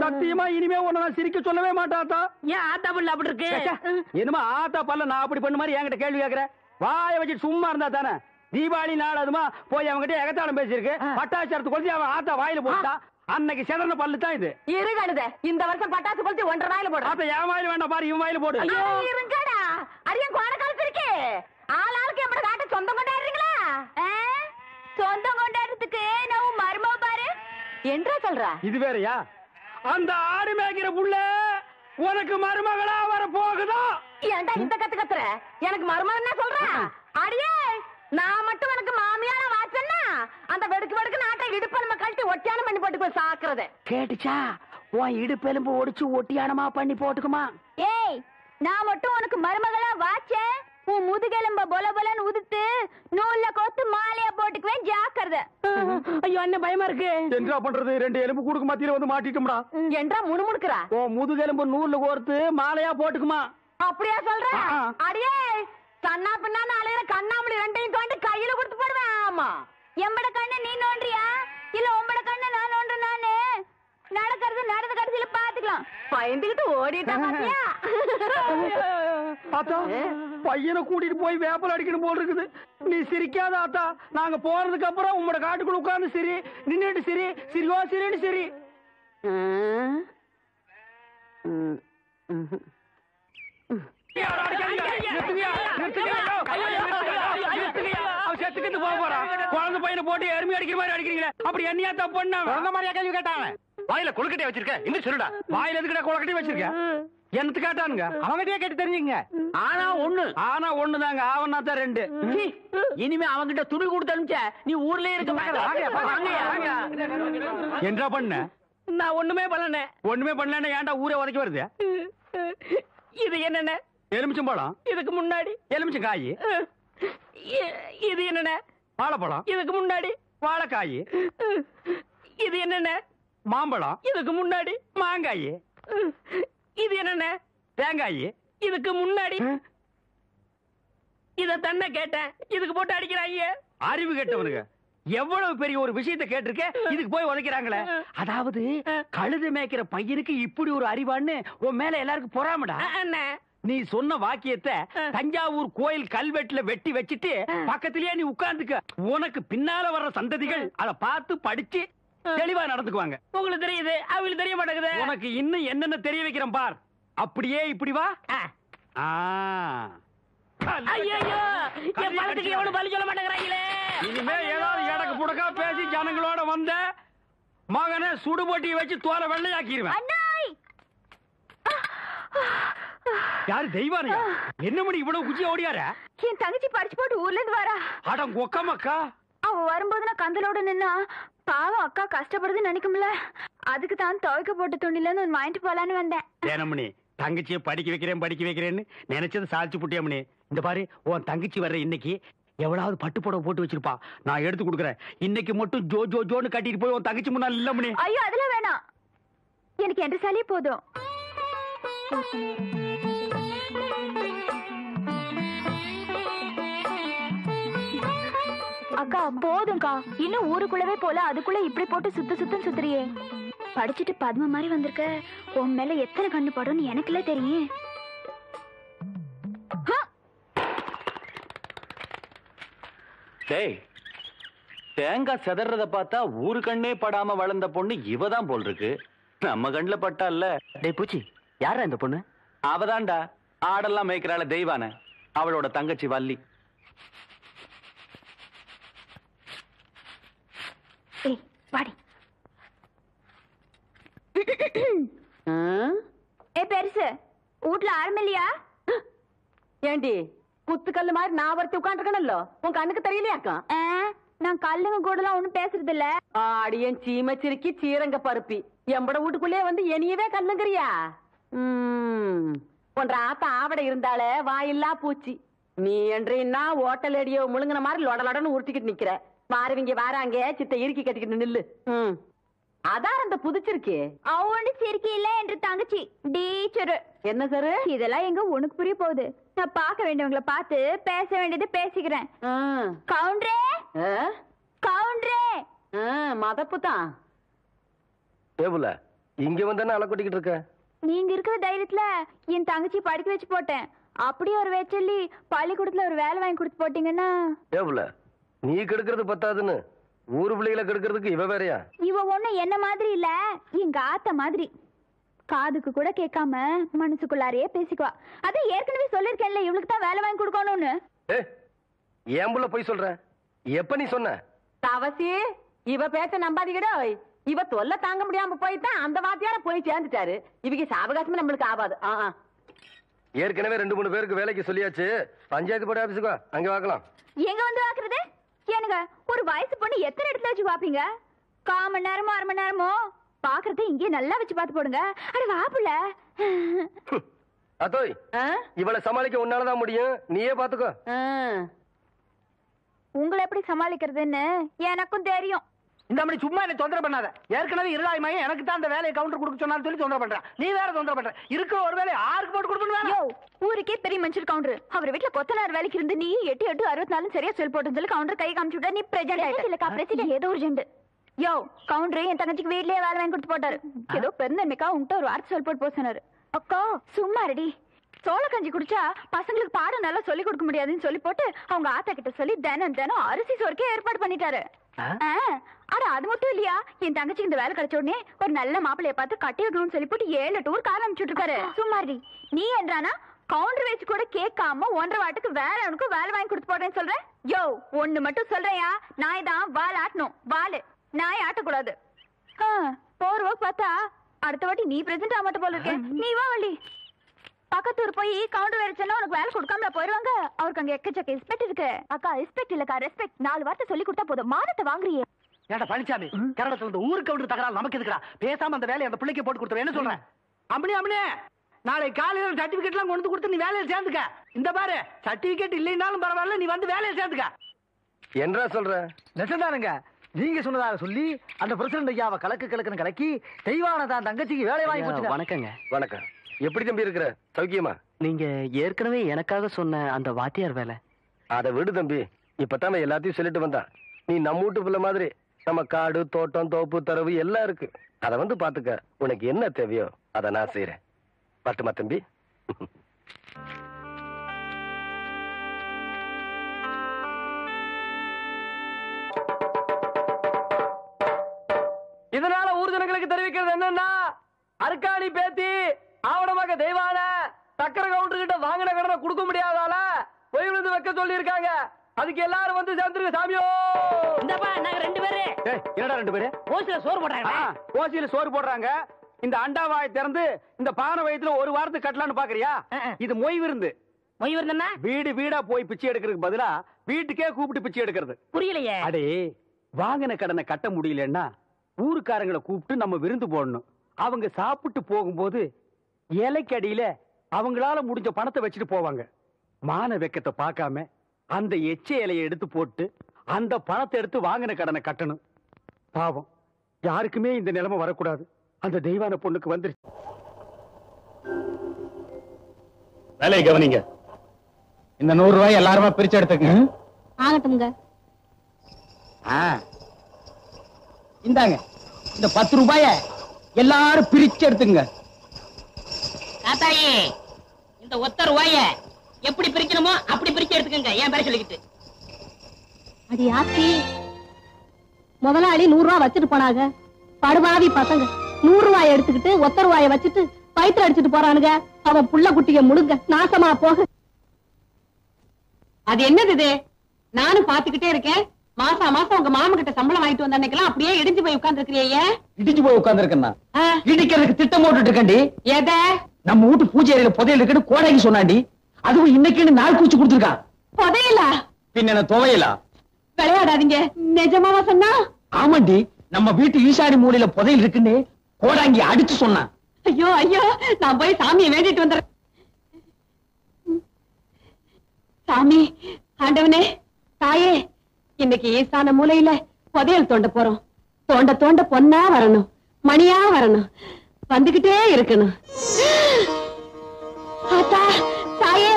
சத்தியமா இனிமே உன்னை நான் சிரிக்க சொல்லவே மாட்டாத்தா. ஏன் ஆத்தா பல்லு அப்படி இருக்கு? என்னமா ஆத்தா பல்ல நான் அப்படி பண்ண மாதிரி என்கிட்ட கேள்வி கேக்குற? வாய வச்சு சும்மா இருந்தா தானே. தீபாவளி நாள் அதுமா போய் அவங்ககிட்ட எகத்தாளம் பேசியிருக்கு, பட்டாசரத்து கொளுத்தி அவன் ஆத்தா வாயில போட்டா. அன்னைக்கு செதற பல்லு தான் இது. இருங்கடுத, இந்த வருஷம் பட்டாசு கொளுத்தி 1.5 வாயில போடு. அப்ப என் வாயில வேண்டாம் பாரு, இவன் வாயில போடு. இருங்கடா, அரியன் கோண காலத்திருக்கு. ஆளாளுக்கு எப்படி காட்ட சொந்தம் கொண்டாடுறீங்களா? சொந்தம் கொண்டாடுறதுக்கு நான் மருமவ பாரு என்றா சொல்றா? இது வேறயா? அந்த ஆடு மேய்க்கிற புள்ள உனக்கு மருமகளா வர போகுதா? ஏன்டா இந்த கத்து கத்துற? எனக்கு மருமகன் என்ன சொல்ற? அடியே, நான் மட்டும் எனக்கு மாமியார வாச்சன்னா அந்த வெடுக்கு நாட்டை இடுப்பு நம்ம கழட்டி ஒட்டியானம் பண்ணி போட்டு போய் சாக்குறத கேட்டுச்சா? உன் இடுப்பெலும்பு ஒடிச்சு ஒட்டியானமா பண்ணி போட்டுக்குமா? ஏய், நான் மட்டும் உனக்கு மருமகளா வாச்சேன், உன் முதுகெலும்ப பொல பொலன்னு உதுத்து நூல்ல கோத்து மாலையா போட்டுக்குவேன், ஜாக்கிரதை. ஐயோ அண்ணன் பயமா இருக்கு. என்ன பண்றது? 2 எலும்பு கூடுக்கு மத்தியில வந்து மாட்டிட்டோம்டா. என்றா முணுமுணுக்குறா? ஓ முதுகெலும்பு நூல்ல கோர்த்து மாலையா போட்டுக்குமா? அப்படியா சொல்ற? ஆ. அடியே கண்ணா பின்னான்னு அலையிற கண்ணாமணி ரெண்டையும் தோண்டி கையில கொடுத்து போடுவேன். ஆமா, எம்பட கண்ணு நீ நோண்டியா இல்ல உம்பட கண்ணு நான் நோண்டு நானு? நடக்கிறது நடந்த கடைசியில பாத்துக்கலாம். பயந்துகிட்டு ஓடிட்டா பாத்தியா? ஆத்தா பையனை கூட்டிட்டு போய் வேப்பல் அடிக்கணும் போல் இருக்குது. நீ சிரிக்காத ஆத்தா. நாங்க போனதுக்கு அப்புறம் உங்களோட காட்டுக்குள்ள உட்கார்ந்து சரி நின்னுட்டு சரி சிரிவா சரின்னு சரி. செத்துக்கிட்டு போக போறான். குழந்தை பையனை போட்டு எருமை அடிக்கிற மாதிரி அடிக்கிறீங்களே, அப்படி என்னையா தப்பு பண்ண? குழந்தை மாதிரியா கேள்வி கேட்டாங்க. வாயில கொழுக்கட்டையை வச்சிருக்க இந்த சொல்லுடா. வாயில எதுக்கிட்ட கொழுக்கட்டையை வச்சிருக்க? என்னத்து கேட்டானுங்க? அவங்கிட்டே கேட்டு தெரிஞ்சுங்க. ஆனா ஒண்ணுதாங்க, ஆவனா தான் ரெண்டு. இனிமே அவங்கிட்ட துணி கொடுத்து அனுப்பிச்ச நீ ஊர்லயே இருக்க என்ன பண்ண? நான் ஒண்ணுமே பண்ணல. ஒண்ணுமே பண்ணல. ஏன்டா ஊரே உதைக்க வருது? இது என்னென்ன? எலுமிச்சம்பழம். இதுக்கு முன்னாடி எலுமிச்சங்காய். இது என்னென்ன? வாழைப்பழம். இதுக்கு முன்னாடி வாழைக்காய். இது என்னென்ன? மாம்பழம். இதுக்கு முன்னாடி மாங்காய். இது என்னென்ன? தேங்காய். இதுக்கு முன்னாடி இத தன்ன கேட்டேன். இதுக்கு போட்டு அடிக்கிறாங்க. அறிவு கேட்டவனுங்க எவ்வளவு பெரிய ஒரு விஷயத்தை கேட்டிருக்க, இதுக்கு போய் உதைக்கிறாங்களே. அதாவது கழுது மேய்க்கிற பையனுக்கு இப்படி ஒரு அறிவான்னு உன் மேல எல்லாருக்கும் பொறாமடா. அண்ணே, நீ சொன்ன வாக்கியத்தை தஞ்சாவூர் கோயில் கல்வெட்டுல வெட்டி வச்சிட்டு பக்கத்திலேயே நீ உட்கார்ந்துக்க. உனக்கு பின்னால வர்ற சந்ததிகள் அதை பார்த்து படிச்சு தெளிவா நடந்துக்குவாங்க. உங்களுக்கு தெரியுது, அவங்களுக்கு தெரிய மாட்டேங்குது. உனக்கு இன்னும் என்னென்ன தெரிய வைக்கிறேன் பார். அப்படியே இப்படி வா. ஐயோ, என் பணத்துக்கு எவ்வளவு பலி சொல்ல மாட்டேங்கிறாங்களே. இனிமே ஏதாவது எடக்கு புடக்கா பேசி ஜனங்களோட வந்த மகனை சுடுபொட்டியை வச்சு தோலை வெள்ளையாக்கிடுவேன். யாரு தெய்வானையா? என்ன மணி இவ்வளவு குச்சி ஓடியார? என் தங்கச்சி படிச்சு போட்டு ஊர்ல இருந்து வரா. அடம் கொக்கமக்கா. அவ வரும்போது நான் கந்தலோட நின்னா பாவம் அக்கா கஷ்டப்படுதுன்னு நினைக்கும்ல. அதுக்கு தான் துவைக்க போட்டு துணில இருந்து வாங்கிட்டு போலான்னு வந்தேன். ஏனமணி தங்கச்சியை படிக்க வைக்கிறேன்னு நினைச்சது சாதிச்சு புட்டியமணி. இந்த பாரு, உன் தங்கச்சி வர்ற இன்னைக்கு எவ்வளவு பட்டு புடவை போட்டு வச்சிருப்பா. நான் எடுத்து கொடுக்குறேன். இன்னைக்கு மட்டும் ஜோ ஜோ ஜோன்னு கட்டிட்டு போய் உன் தங்கச்சி முன்னாள் இல்ல மணி. ஐயோ அதெல்லாம் வேணாம், எனக்கு என்ற சாலியே போதும். அக்கா போதும்க்கா, இன்னும் ஊருக்குள்ளவே போல அதுக்குள்ள இப்படி போட்டு சுத்தம் சுத்துறியே. படிச்சுட்டு பத்ம மாதிரி வந்திருக்க, உன் மேல எத்தனை கண்ணு படும்னு எனக்குல தெரியும். டேய், தேங்காய் செதறத பார்த்தா ஊரு கண்ணே படாம வளர்ந்த பொண்ணு இவதான் போல் இருக்கு. நம்ம கண்ணுல பட்டா இல்ல. டேய் பூச்சி, யாரா இந்த பொண்ணு? அவதான்டா ஆடெல்லாம் மேய்க்கிறாள தெய்வான, அவளோட தங்கச்சி வள்ளி. ஏய் வாடி. ஏ பெருசு, வீட்ல ஆரம்பில்லையா? ஏண்டி குத்துக்கல்லு மாதிரி நான் ஒருத்தி உட்காந்துருக்கணும்ல, உன் கண்ணுக்கு தெரியலையாக்கா? நான் கல்லுங்க கூட எல்லாம் ஒண்ணும் பேசுறது இல்ல. ஆடியன் சீமச்சிருக்கி சீரங்க பருப்பி எம்பட வீட்டுக்குள்ளே வந்து என்னையவே கல்லுங்கிறியா? ஒன்ற ஆத்த ஆவடை இருந்தாலே வாயில்லா பூச்சி. நீ என்றா ஓட்டல் அடியோ முழுங்கின மாதிரி லொடலொடன்னு உருட்டிக்கிட்டு நிக்கிற. மாறுவீங்க வாராங்க சித்த இறுக்கி கட்டிக்கிட்டு நில்லு. அதான் அந்த புதுச்சிருக்கே அவனு சிரிக்கி இல்ல என்று தங்கச்சி டீச்சரு. என்ன சார் இதெல்லாம் எங்க உனக்கு புரிய போகுது? நான் பார்க்க வேண்டியவங்களை பார்த்து பேச வேண்டியது பேசிக்கிறேன். கவுண்டரே கவுண்டரே. மதப்பு தான் ஏபுல இங்க வந்தானே அலை கொட்டிக்கிட்டு இருக்க. நீங்க இருக்கிற தைரியத்துல என் தங்கச்சி படிக்க வச்சு போட்டேன். அப்படியே ஒரு வேச்சொல்லி பள்ளிக்கூடத்துல ஒரு வேலை வாங்கி கொடுத்து போட்டீங்கன்னா. ஏபுல நீ கெடுக்கிறது பத்தாதுன்னு ஊரு பிள்ளைகளை கெடுக்கிறதுக்கு இவ வேறையா? இவ ஒண்ணு என்ன மாதிரி இல்ல, எங்க ஆத்த மாதிரி. காதுக்கு கூட கேட்காம மனசுக்குள்ளாரையே பேசிக்குவா. அது ஏற்கனவே சொல்லிருக்கேன்ல, இவளுக்கு தான் வேலை வாங்கி கொடுக்கணும்னு. ஏன் புள்ள போய் சொல்ற? எப்ப நீ சொன்ன? தவசி இவ பேச்ச நம்பாதீங்கடா. இவ தொல்லை தாங்க முடியாம போயிட்டான், அந்த வாத்தியார போய் சேர்ந்துட்டாரு. இவங்க சாவகாசமே நம்மளுக்கு ஆகாது. ஏற்கனவே 2-3 பேருக்கு வேலைக்கு சொல்லியாச்சு. பஞ்சாயத்து போர்டு ஆபீஸுக்கு அங்க வாக்கலாம். எங்க வந்து வாக்குறது? ஏனுங்க, ஒரு வயசு பொண்ணு எத்தனை இடத்துல வச்சு பாப்பீங்க? 1/4 மணி நேரமோ 1/2 மணி நேரமோ பாக்குறத இங்கே நல்லா வச்சு பாத்து போடுங்க. அட வாப்புல அத்தோய், இவளை சமாளிக்க உன்னாலதான் முடியும். நீயே பாத்துக்கோ. உங்களை எப்படி சமாளிக்கிறதுன்னு எனக்கும் தெரியும். இந்த மாதிரி சும்மா என்ன தொந்தரவு பண்ணாத. ஏற்கனவே இருளாய்மையும் எனக்கு தான் அந்த வேலையை கவுண்டர் கொடுக்க சொன்னாலும் சொல்லி தொந்தரவு பண்றான். நீ வேற தொந்தரவு பண்ற. இருக்கிற ஒரு வேலையை ஆருக்கு போட்டு கொடுக்கணும். ஊருக்கே பெரிய மனுஷர் கவுண்டர். அவர் வீட்டுல கொத்தனார் வேலைக்கு இருந்து நீ 8-8-64 சரியா சொல் போட்டு சொல்லி கவுண்டர் கை காமிச்சு விட்டா நீ பிரசிடென்ட் இல்லக்கா. பிரசிடென்ட் ஏதோ ஒரு ஜெண்டு. யோ கவுண்டர் என் தங்கச்சிக்கு வீட்லயே வேலை வாங்கி கொடுத்து போட்டாரு. ஏதோ பெருந்தன்மைக்கா உங்ககிட்ட ஒரு வார்த்தை சொல் போட்டு போக சொன்னாரு. அக்கா சும்மா ரெடி. சோள கஞ்சி குடிச்சா பசங்களுக்கு பாடம் நல்லா சொல்லி கொடுக்க முடியாதுன்னு சொல்லி போட்டு அவங்க ஆத்தா கிட்ட சொல்லி தினம் அரிசி சோறுக்கே ஏற்பாடு பண்ணிட்டாரு. அட அது மட்டும் இல்லையா, என் தங்கச்சிக்கு இந்த வேலை கிடைச்ச உடனே ஒரு நல்ல மாப்பிளைய பார்த்து கட்டி வைக்கணும்னு சொல்லி போட்டு 7 டூர் கார் அனுப்பிச்சுட்டு இருக்காரு. சும்மாடி நீ என்றானா கவுண்டர் வச்சு கூட கேட்காம 1.5 வாட்டுக்கு வேற அவனுக்கு வேலை வாங்கி கொடுத்து போடுறேன்னு சொல்றேன். யோ ஒண்ணு மட்டும் சொல்றேயா, நாய் தான் வால் ஆட்டணும். வாலு நாய் ஆட்டக்கூடாது. போற பார்த்தா அடுத்த வாட்டி நீ பிரசன்ட் ஆக மாட்ட போல இருக்கேன். நீ வா வள்ளி. பக்கத்தூர் போய் கவுண்டர் வேலைச்சா உனக்கு வேலை கொடுக்காம போயிருவாங்க. அவருக்கு அங்க எக்கச்சக்க ரெஸ்பெக்ட் இருக்கு. அக்கா ரெஸ்பெக்ட் இல்லக்கா ரெஸ்பெக்ட். 4 வார்த்தை சொல்லி கொடுத்தா போதும். மானத்தை வாங்குறியே. ஏடா பழனிசாமி, கரடத்துல இருந்து ஊருக்கு கவுண்டர் தகராறு நமக்கு எதுக்குடா? பேசாம அந்த வேலையை அந்த பிள்ளைக்கு போட்டு கொடுத்துரு. என்ன சொல்றேன்? அம்மனே நாளை காலையில சர்டிபிகேட் எல்லாம் கொண்டு கொடுத்து நீ வேலையில சேர்ந்துக்க. இந்த பாரு சர்டிபிகேட் இல்லைன்னாலும் பரவாயில்ல, நீ வந்து வேலையில சேர்ந்துக்க. என்ன சொல்ற? நெசந்தானுங்க, நீங்க சொன்னதாக சொல்லி அந்த பிரசிடண்ட் ஐயாவை கலக்குன்னு கலக்கி தெய்வானதான் தங்கச்சிக்கு வேலை வாங்கி போச்சு. வணக்கங்க. வணக்கம். எப்படி தம்பி இருக்கிற? சௌக்கியமா? நீங்க ஏற்கனவே எனக்காக சொன்ன அந்த வாத்தியார் வேலை அதை விடு தம்பி. இப்பதான் எல்லாத்தையும் சொல்லிட்டு வந்தான். நீ நம்ம வீட்டு பிள்ளை மாதிரி நம்ம காடு தோட்டம் தோப்பு தரவு எல்லாம் இருக்கு. அதை வந்து பாத்துக்க. உனக்கு என்ன தேவையோ அதை நான் செய்யறேன். பட்டுமா தம்பி? இதனால ஊர் ஜனங்களுக்கு தெரிவிக்கிறது என்னன்னா, அர்க்காணி பேத்தி ஆவணமாக தெய்வான சக்கர கவுண்டர் கிட்ட வாங்கின கடனை கொடுக்க முடியாதால போய் விழுந்து வைக்க சொல்லி இருக்காங்க. அதுக்கு எல்லாரும் வந்து சேர்ந்துருங்க சாமியோ. இந்தப்பா நாங்க 2 பேரு. என்னடா 2 பேரு? ஓசில சோறு போடுறாங்க. ஓசியில சோறு போடுறாங்க. இந்த அண்டாவாயை திறந்து இந்த பானை வயித்துல ஒரு வாரத்துக்கு கட்டலான்னு பாக்குறியா? இது மொய் விருந்து. மொய் விருந்துன்னா வீடு வீடா போய் பிச்சை எடுக்கிறதுக்கு பதிலா வீட்டுக்கே கூப்பிட்டு பிச்சை எடுக்கிறது. புரியலையே. அடே வாங்கின கடனை கட்ட முடியலன்னா ஊருக்காரங்களை கூப்பிட்டு நம்ம விருந்து போடணும். அவங்க சாப்பிட்டு போகும்போது இலைக்கடியில அவங்களால முடிஞ்ச பணத்தை வச்சுட்டு போவாங்க. மான வெக்கத்தை பார்க்காம அந்த எச்ச இலையை எடுத்து போட்டு அந்த பணத்தை எடுத்து வாங்கின கடனை கட்டணும். பாவம், யாருக்குமே இந்த நிலைமை வரக்கூடாது. அந்த தெய்வான பொண்ணுக்கு வந்துருச்சு. வேலையை கவனிங்க. இந்த 100 ரூபாய் எல்லாருமா பிரிச்சு எடுத்துங்க. ஆகட்டும்ங்க. இந்தாங்க இந்த 10 ரூபாய எல்லாரும் பிரிச்சு எடுத்துங்க. தாத்தாயி, இந்த ஒத்த ரூபாய எப்படி பிரிக்கணுமோ அப்படி பிரிச்சு எடுத்துக்கங்க. ஏன் பேர சொல்லிக்கிட்டு அது யாத்தி முதலாளி 100 ரூபாய் வச்சுட்டு போனாங்க. படுபாவி பசங்க 100 ரூபாய் எடுத்துக்கிட்டு ஒத்த ரூபாய வச்சுட்டு பயிற்று அடிச்சுட்டு போறானுங்க. அவன் புள்ள குட்டிய முழுங்க நாசமா போக. அது என்னது இது? நானும் பாத்துக்கிட்டே இருக்கேன். மாசம் மாசம் உங்க மாமா கிட்ட சம்பளம் வாங்கிட்டு வந்த அன்னைக்கெல்லாம் அப்படியே இடிஞ்சு போய் உட்கார்ந்து இருக்கிறீங்க. இடிஞ்சு போய் உட்கார்ந்து இருக்கேன்னா இடிக்கிறதுக்கு திட்டம் போட்டுட்டு இருக்கேன்டி. எத? நம்ம வீட்டு பூஜை அறையில புதையல் இருக்குன்னு கோடைக்கு சொன்னாண்டி. அதுவும் இன்னைக்குன்னு நாள் கூச்சு கொடுத்துருக்கான். புதையலா? பின்ன என்ன துவையலா? விளையாடாதீங்க. நிஜமாவா சொன்னா? ஆமாண்டி, நம்ம வீட்டு ஈசாடி மூலையில புதையல் இருக்குன்னு கோடாங்கி அடிச்சு சொன்னான். ஐயோ ஐயோ, நான் போய் சாமியை வேண்டிட்டு வந்துடுறேன். சாமி, ஆண்டவனே, தாயே, இன்னைக்கு ஈசான மூலையில புதையல் தோண்ட போறோம். தோண்ட தோண்ட பொன்னா வரணும், மணியா வரணும், வந்துகிட்டே இருக்கணும். ஆத்தா, தாயே,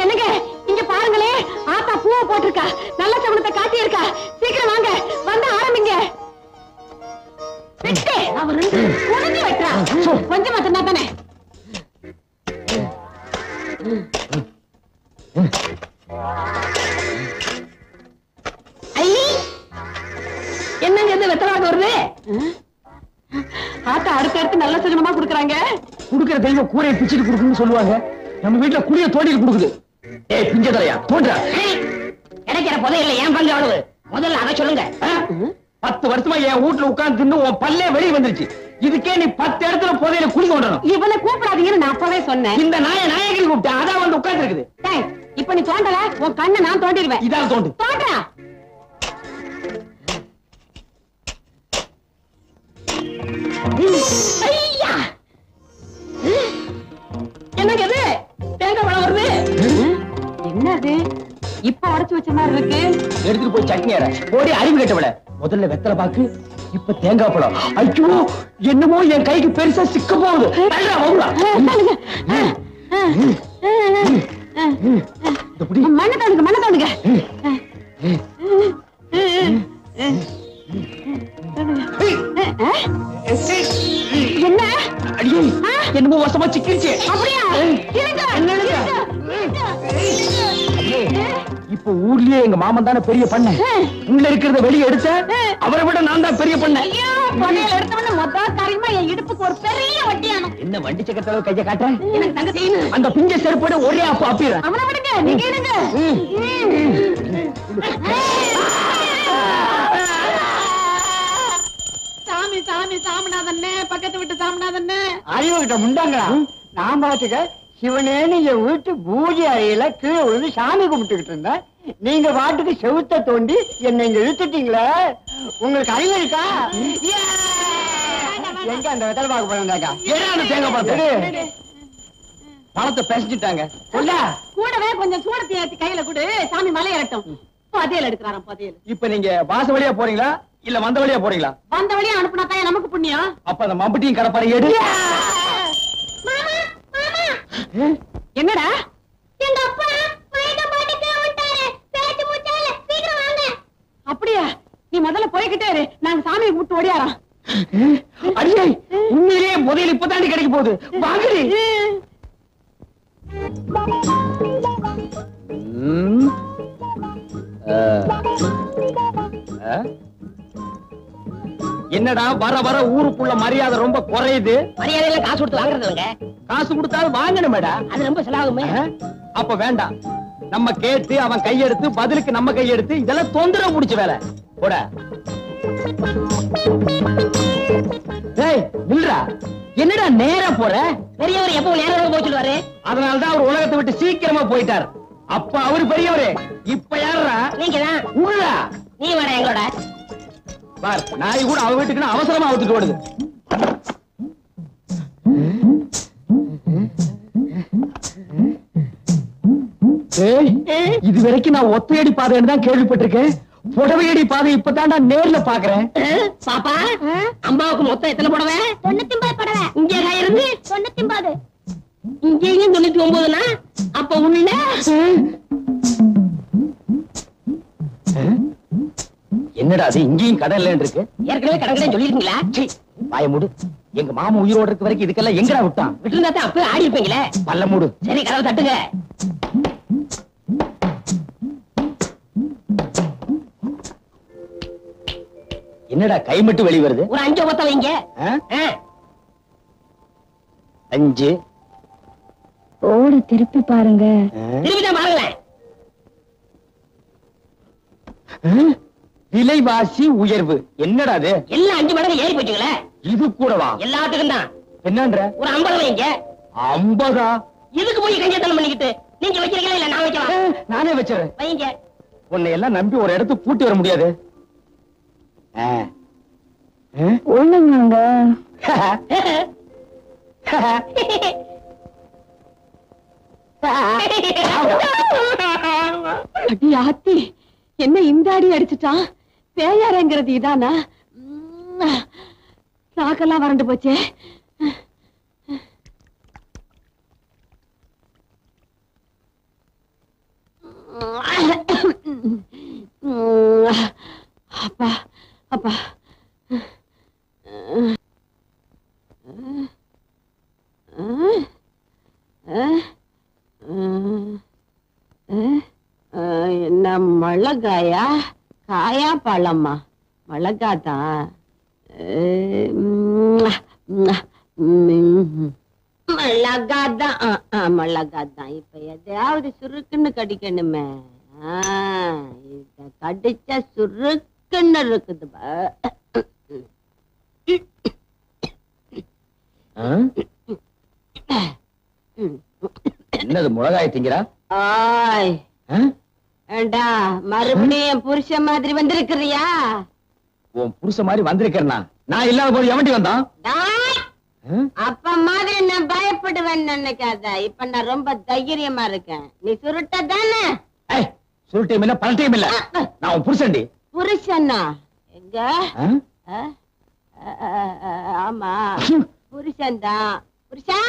என்னங்க இங்க பாருங்களே, ஆத்தா பூவை போட்டிருக்கா, நல்ல சகுனத்தை காட்டி இருக்கா. சீக்கிரம் வாங்க, வந்து ஆரம்பிங்க. அவர் குடிஞ்சு வெட்டா கொஞ்சம் மட்டும்தா தானே. என்னங்க இது வெத்தலாக வருது? ஆத்தா அடுத்தடுத்து நல்ல சகுனமா குடுக்கறாங்க. குடுக்கிற தெய்வம் கூரையை பிச்சுட்டு குடுக்குன்னு சொல்லுவாங்க. நம்ம வீட்டுல குடிய தோண்டிட்டு குடுக்குது. ஏய் பிஞ்சதலையா தோன்றா. கிடைக்கிற புதையல்ல ஏன் பங்கு அவ்வளவு? முதல்ல அதை சொல்லுங்க. 10 வருஷமா என் வீட்டுல உட்கார்ந்து தின்னு உன் பல்லே வெளியே வந்துருச்சு. இதுக்கே நீ 10 இடத்துல புதையல குடி கொண்டணும். இவனை கூப்பிடாதீங்கன்னு நான் அப்பவே சொன்னேன். இந்த நாயகிரி கூப்பிட்டேன், அதான் வந்து உட்கார்ந்து இருக்குது. இப்ப நீ தோண்டல, உன் கண்ணை நான் தோண்டிடுவேன். இதான் தோண்டு. தோண்டா. என்னங்க இது? தேங்காய் பழம் வருது. என்னது? இப்ப உடைச்சு வச்ச மாதிரி இருக்கு. எடுத்துட்டு போய் சட்னி அரை போடி அறிவு கட்டவிட. முதல்ல வெத்தலை பாக்கு, இப்ப தேங்காய் பழம். ஐயோ என்னமோ என் கைக்கு பெருசா சிக்க போகுது. மண்ணை தோணுங்க, மண்ணை தோணுங்க. என்ன அடியே என்னமோ வசமா சிக்கிருச்சு. அப்படியா? இப்ப ஊர்லயே எங்க மாமன் தானே பெரிய பண்ண. உள்ள இருக்கிறத வெளியே எடுத்த அவரை விட நான் தான் பெரிய பண்ண. எடுத்தவன மொத்த காரியமா என் இடுப்புக்கு ஒரு பெரிய வட்டியானோ. என்ன வண்டி சக்கரத்துல கைய காட்டுறேன். எனக்கு தங்க செய்யணும். அந்த பிஞ்ச செருப்போட ஒரே அப்ப அப்பிடுறேன். அவனை விடுங்க, நீங்க எடுங்க. சாமி சாமி சாமிநாதன்னு, பக்கத்து விட்டு சாமிநாதன்னு. அறிவு கிட்ட முண்டாங்களா? நான் பாத்துக்க சிவனேன்னு என் வீட்டு பூஜை அறையில கீழே விழுந்து சாமி கும்பிட்டுக்கிட்டு இருந்தேன். நீங்க பாட்டுக்கு செவுத்த தோண்டி என்னை இங்க இழுத்துட்டீங்களே. உங்களுக்கு அறிவு இருக்கா? எங்க அந்த வெத்தலை பாக்க போறாங்க? தேங்காய் பழத்தை பழத்தை பேசிட்டாங்க. கூடவே கொஞ்சம் சூடத்தை ஏத்தி கையில கொடு, சாமி மலையேறட்டும். பதியல் எடுக்கிறாராம், பதியல். இப்ப நீங்க வாச வழியா போறீங்களா இல்ல வந்த வழியா போறீங்களா? வந்த வழியா அனுப்புனா தான் நமக்கு புண்ணியம். அப்ப அந்த மம்பட்டியும் கடப்பாறை எடு. என்னடா? எங்க அப்பா மயக்கம் போட்டுட்டு வந்துட்டாரு. பேச்சு மூச்சால சீக்கிரம் வாங்க. அப்படியா? நீ முதல்ல போய்கிட்டே இரு, நாங்க சாமியை கூப்பிட்டு ஓடியாரோம். அடியே உண்மையிலேயே முதல் இப்பதாண்டி கிடைக்க போகுது. வாங்கடி. என்னடா வர வர ஊருக்குள்ள மரியாதை ரொம்ப குறையுது. மரியாதையில காசு கொடுத்து வாங்குறது இல்லைங்க. காசு கொடுத்தாலும் வாங்கணுமேடா. அது ரொம்ப செலவாகுமே. அப்ப வேண்டாம், நம்ம கேட்டு அவன் கையெடுத்து பதிலுக்கு நம்ம கையெடுத்து இதெல்லாம் தொந்தரவு முடிச்ச வேலை. போட டேய் நில்றா. என்னடா நேரா போற? பெரியவர் எப்பவும் நேரம் போய் சொல்லுவாரு. அதனாலதான் அவர் உலகத்தை விட்டு சீக்கிரமா போயிட்டார். அப்ப அவரு பெரியவரு. இப்ப யாரா? நீங்க தான். உள்ளா நீ வர எங்களோட. பார், நாய் கூட அவ வீட்டுக்கு அவசரமா அவுத்துட்டு ஓடுது. இது வரைக்கும் நான் ஒத்தையடி பாதைன்னு தான் கேள்விப்பட்டிருக்கேன். புடவையடி பாதை இப்பதான்டா நேர்ல பாக்குறேன். பாப்பா, அம்மாவுக்கு மொத்தம் எத்தனை புடவை? 99 படவை. இங்கே இருந்து 99. இங்கேயும் 99னா அப்ப உள்ள என்னடா அது இங்கேயும் கடல்ல இருக்கு? ஏற்கனவே கடற்கரை சொல்லிருக்கீங்களா? வாய மூடு. எங்க மாமா உயிரோடு இருக்க வரைக்கும் இதுக்கெல்லாம் எங்கடா விட்டான்? விட்டுருந்தா தான் அப்ப ஆடி இருப்பீங்களே. பல்ல மூடு. சரி, கதவை தட்டுங்க. என்னடா கை மட்டும் வெளி வருது? ஒரு 5 ஒத்த வைங்க. 5 ஓடு திருப்பி பாருங்க. திரும்பிதான் பாருங்களேன். விலைவாசி உயர்வு. என்னடா அது? எல்லாம் 5 மடங்கு ஏறி போச்சுங்களே. இது கூடவா? எல்லாத்துக்கும் தான். என்னன்ற? ஒரு 50 வைங்க. 50? இதுக்கு போய் கஞ்சத்தனம் பண்ணிக்கிட்டு நீங்க வைக்கிறீங்களா இல்ல நான் வைக்கலாம்? நானே வச்சிடறேன். வைங்க. உன்னை எல்லாம் நம்பி ஒரு இடத்துக்கு கூட்டி வர முடியாது. ஒண்ணுங்க. அடி ஆத்தி, என்ன இந்த அடி அடிச்சுட்டான்? பேயாரங்கிறது இதானா? நாக்கெல்லாம் வறண்டு போச்சே. அப்பா அப்பா, என்ன மிளகாயா காயா பழமா? மிளகாதான். மிளகாதான், மிளகாதான். இப்ப எதையாவது சுருக்குன்னு கடிக்கணுமே. இத கடிச்சா சுருக்குன்னு இருக்குது. என்னது மிளகாய் திங்கிறா? ஏண்டா மறுபடியும் புருஷ மாதிரி வந்திருக்கிறியா? உன் புருஷ மாதிரி வந்திருக்கேன்னா நான் இல்லாத போது எவண்டி வந்தான்? அப்ப மாதிரி நான் பயப்படுவேன்னு நினைக்காத. இப்ப நான் ரொம்ப தைரியமா இருக்கேன். நீ சுருட்ட தானே? சுருட்டையும் இல்ல பலட்டையும் இல்ல நான் உன் புருஷன்டி. புருஷன்னா எங்க? ஆமா புருஷன் தான். புருஷா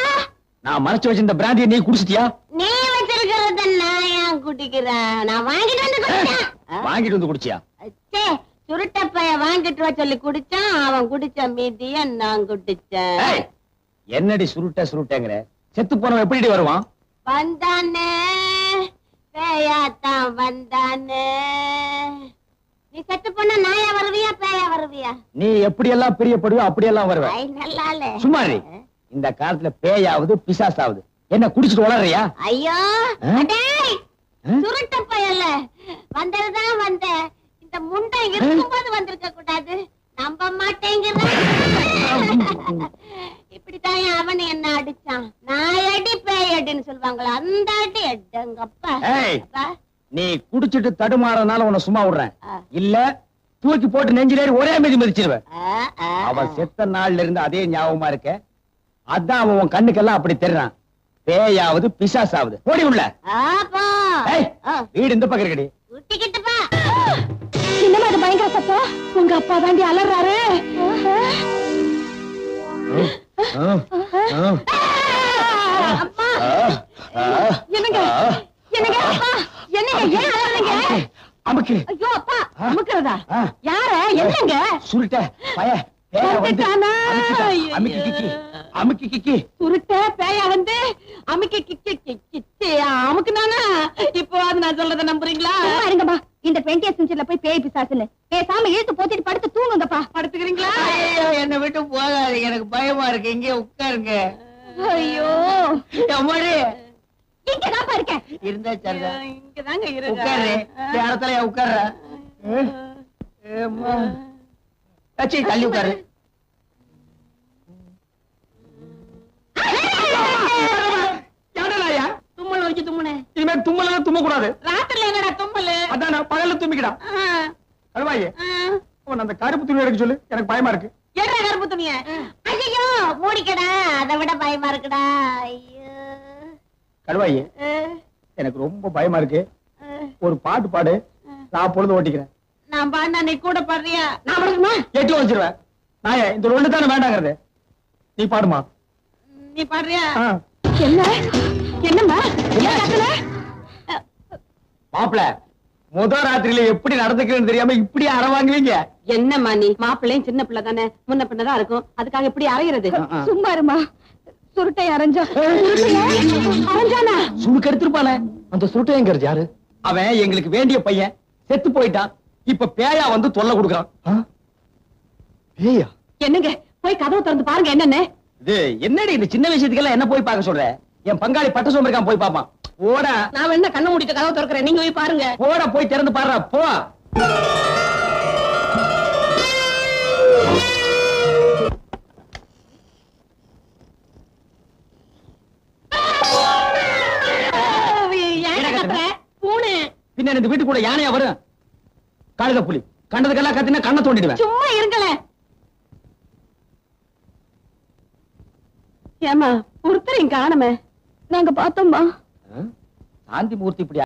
நான் மறைச்சு வச்சிருந்த பிராந்தியை நீ குடிச்சிட்டியா? நீ வச்சிருக்கிறத நான் ஏன் குடிக்கிறேன்? நான் வாங்கிட்டு வந்து குடிச்சேன். வாங்கிட்டு வந்து குடிச்சியா? சுருட்டப்பைய வாங்கிட்டு வா சொல்லி குடிச்சான். அவன் குடிச்ச மீதிய நான் குடிச்சேன். என்னடி சுருட்டங்கிற? செத்து போனவன் எப்படி வருவான்? வந்தானே பேயாத்தான் வந்தானே. நீ செத்து போன நாயா வருவியா பேயா வருவியா? நீ எப்படி எல்லாம் பிரியப்படுவோ அப்படியெல்லாம் வருவ. நல்லாலே சும்மா இந்த காலத்துல பேயாவது பிசாசாவது என்ன குடிச்சிட்டு வளர்றியா? ஐயோ சுருட்டப்பையல்ல வந்ததுதான் வந்த. இந்த முண்டை இருக்கும்போது வந்திருக்க கூடாது. நம்ப மாட்டேங்கிற. இப்படித்தான் அவன் என்ன அடிச்சான். நான் அடி பேயடின்னு சொல்லுவாங்களா? அந்த அடி எங்கப்பா. நீ குடிச்சிட்டு தடுமாறனால உன்னை சும்மா விடுறேன். இல்ல தூக்கி போட்டு நெஞ்சிலேறி ஒரே மீதி மிதிச்சிருவேன். அவன் செத்த நாள்ல இருந்து அதே ஞாபகமா இருக்க. அதான் அவன் உன் கண்ணுக்கெல்லாம் அப்படி தெரிறான். பேயாவது பிசாசாவது. ஓடி உள்ள. வீடு இந்த பக்கம் இருக்கடி. என்னமா அது பயங்கர சத்தம்? உங்க அப்பா தாண்டி அலறாரு. என்னங்க என்னங்க அப்பா என்னங்க ஏன் அலறீங்க? அமுக்கு. ஐயோ அப்பா அமுக்குறதா? யார? என்னங்க? சுருட்ட பய பேயா வந்து அமுக்கி கிக்கி அமுக்கி கிக்கி. சுருட்ட பேயா வந்து அமுக்கி கிக்கி கிக்கி அமுக்குனானா? இப்போ அது நான் சொல்றத நம்புறீங்களா? இருங்கப்பா. இந்த 20th செஞ்சுரில போய் பேய் பிசாசுன்னு பேசாம இழுத்து போத்திட்டு படுத்து தூங்குங்கப்பா. படுத்துக்கிறீங்களா? என்ன விட்டு போகாது. எனக்கு பயமா இருக்கு. இங்கே உட்காருங்க. ஐயோ அம்மாடி இங்கதான் இருக்கேன். இருந்தா சரிதா. இங்கதாங்க இருக்கு. உட்காரு. இடத்துல உட்கார்ற. தள்ளி உட்காரு. தும்மல் வச்சு தும்முனே. இனிமே தும்மல தும்ம கூடாது. ராத்திரில என்னடா தும்மல்? அதான் பகல்ல தும்பிக்கடா. கருவாயே அந்த கருப்பு துணி எடுக்க சொல்லு. எனக்கு பயமா இருக்கு. என்ன கருப்பு துணிய? ஐயோ மூடிக்கடா. அதை விட பயமா இருக்குடா. ஐயோ கருவாயே எனக்கு ரொம்ப பயமா இருக்கு. ஒரு பாட்டு பாடு. நான் பொழுது ஓட்டிக்கிறேன். நான் பாடினா நீ கூட பாடுறியா? நான் பாடுமா? எட்டு வச்சிருவேன். நான் இந்த ஒண்ணு தானே வேண்டாங்கிறது. நீ பாடுமா? நீ பாடுறியா? என்ன என்னம்மா மாப்பிள முதல் ராத்திரியில எப்படி நடந்துக்கிறேன்னு தெரியாம இப்படி அற வாங்குவீங்க? என்னம்மா நீ? மாப்பிள்ளையும் சின்ன பிள்ளை தானே, முன்ன பின்னதான் இருக்கும். அதுக்காக எப்படி அரைகிறது? சும்மா இருமா. சுருட்டை அரைஞ்சா அரைஞ்சானா? சுருக்கு எடுத்திருப்பானே. அந்த சுருட்டை எங்க யாரு? அவன் எங்களுக்கு வேண்டிய பையன் செத்து போயிட்டான். இப்ப பேயா வந்து தொல்லை கொடுக்கறான். பேயா? என்னங்க போய் கதவு திறந்து பாருங்க. என்னன்னு இது என்னடி இந்த சின்ன விஷயத்துக்கெல்லாம் என்ன போய் பார்க்க சொல்ற? என் பங்காளி பட்ட சோம்பேறிக்கான் போய் பாப்பான். போடா. நான் என்ன கண்ணு மூடிட்டு கதவு திறக்கிறேன். நீங்க போய் பாருங்க. போடா போய் திறந்து பாருடா போ. பூனை பின்ன இந்த வீட்டுக்குள்ள யானையா வரும்? கழுத புலி கண்டதுக்கெல்லாம் கத்தினா கண்ணை தோண்டிடுவேன். சும்மா இருங்களே. ஏமா ஒருத்தரையும் காணுமே. நாங்க பார்த்தோம்மா. சாந்தி மூர்த்தி இப்படி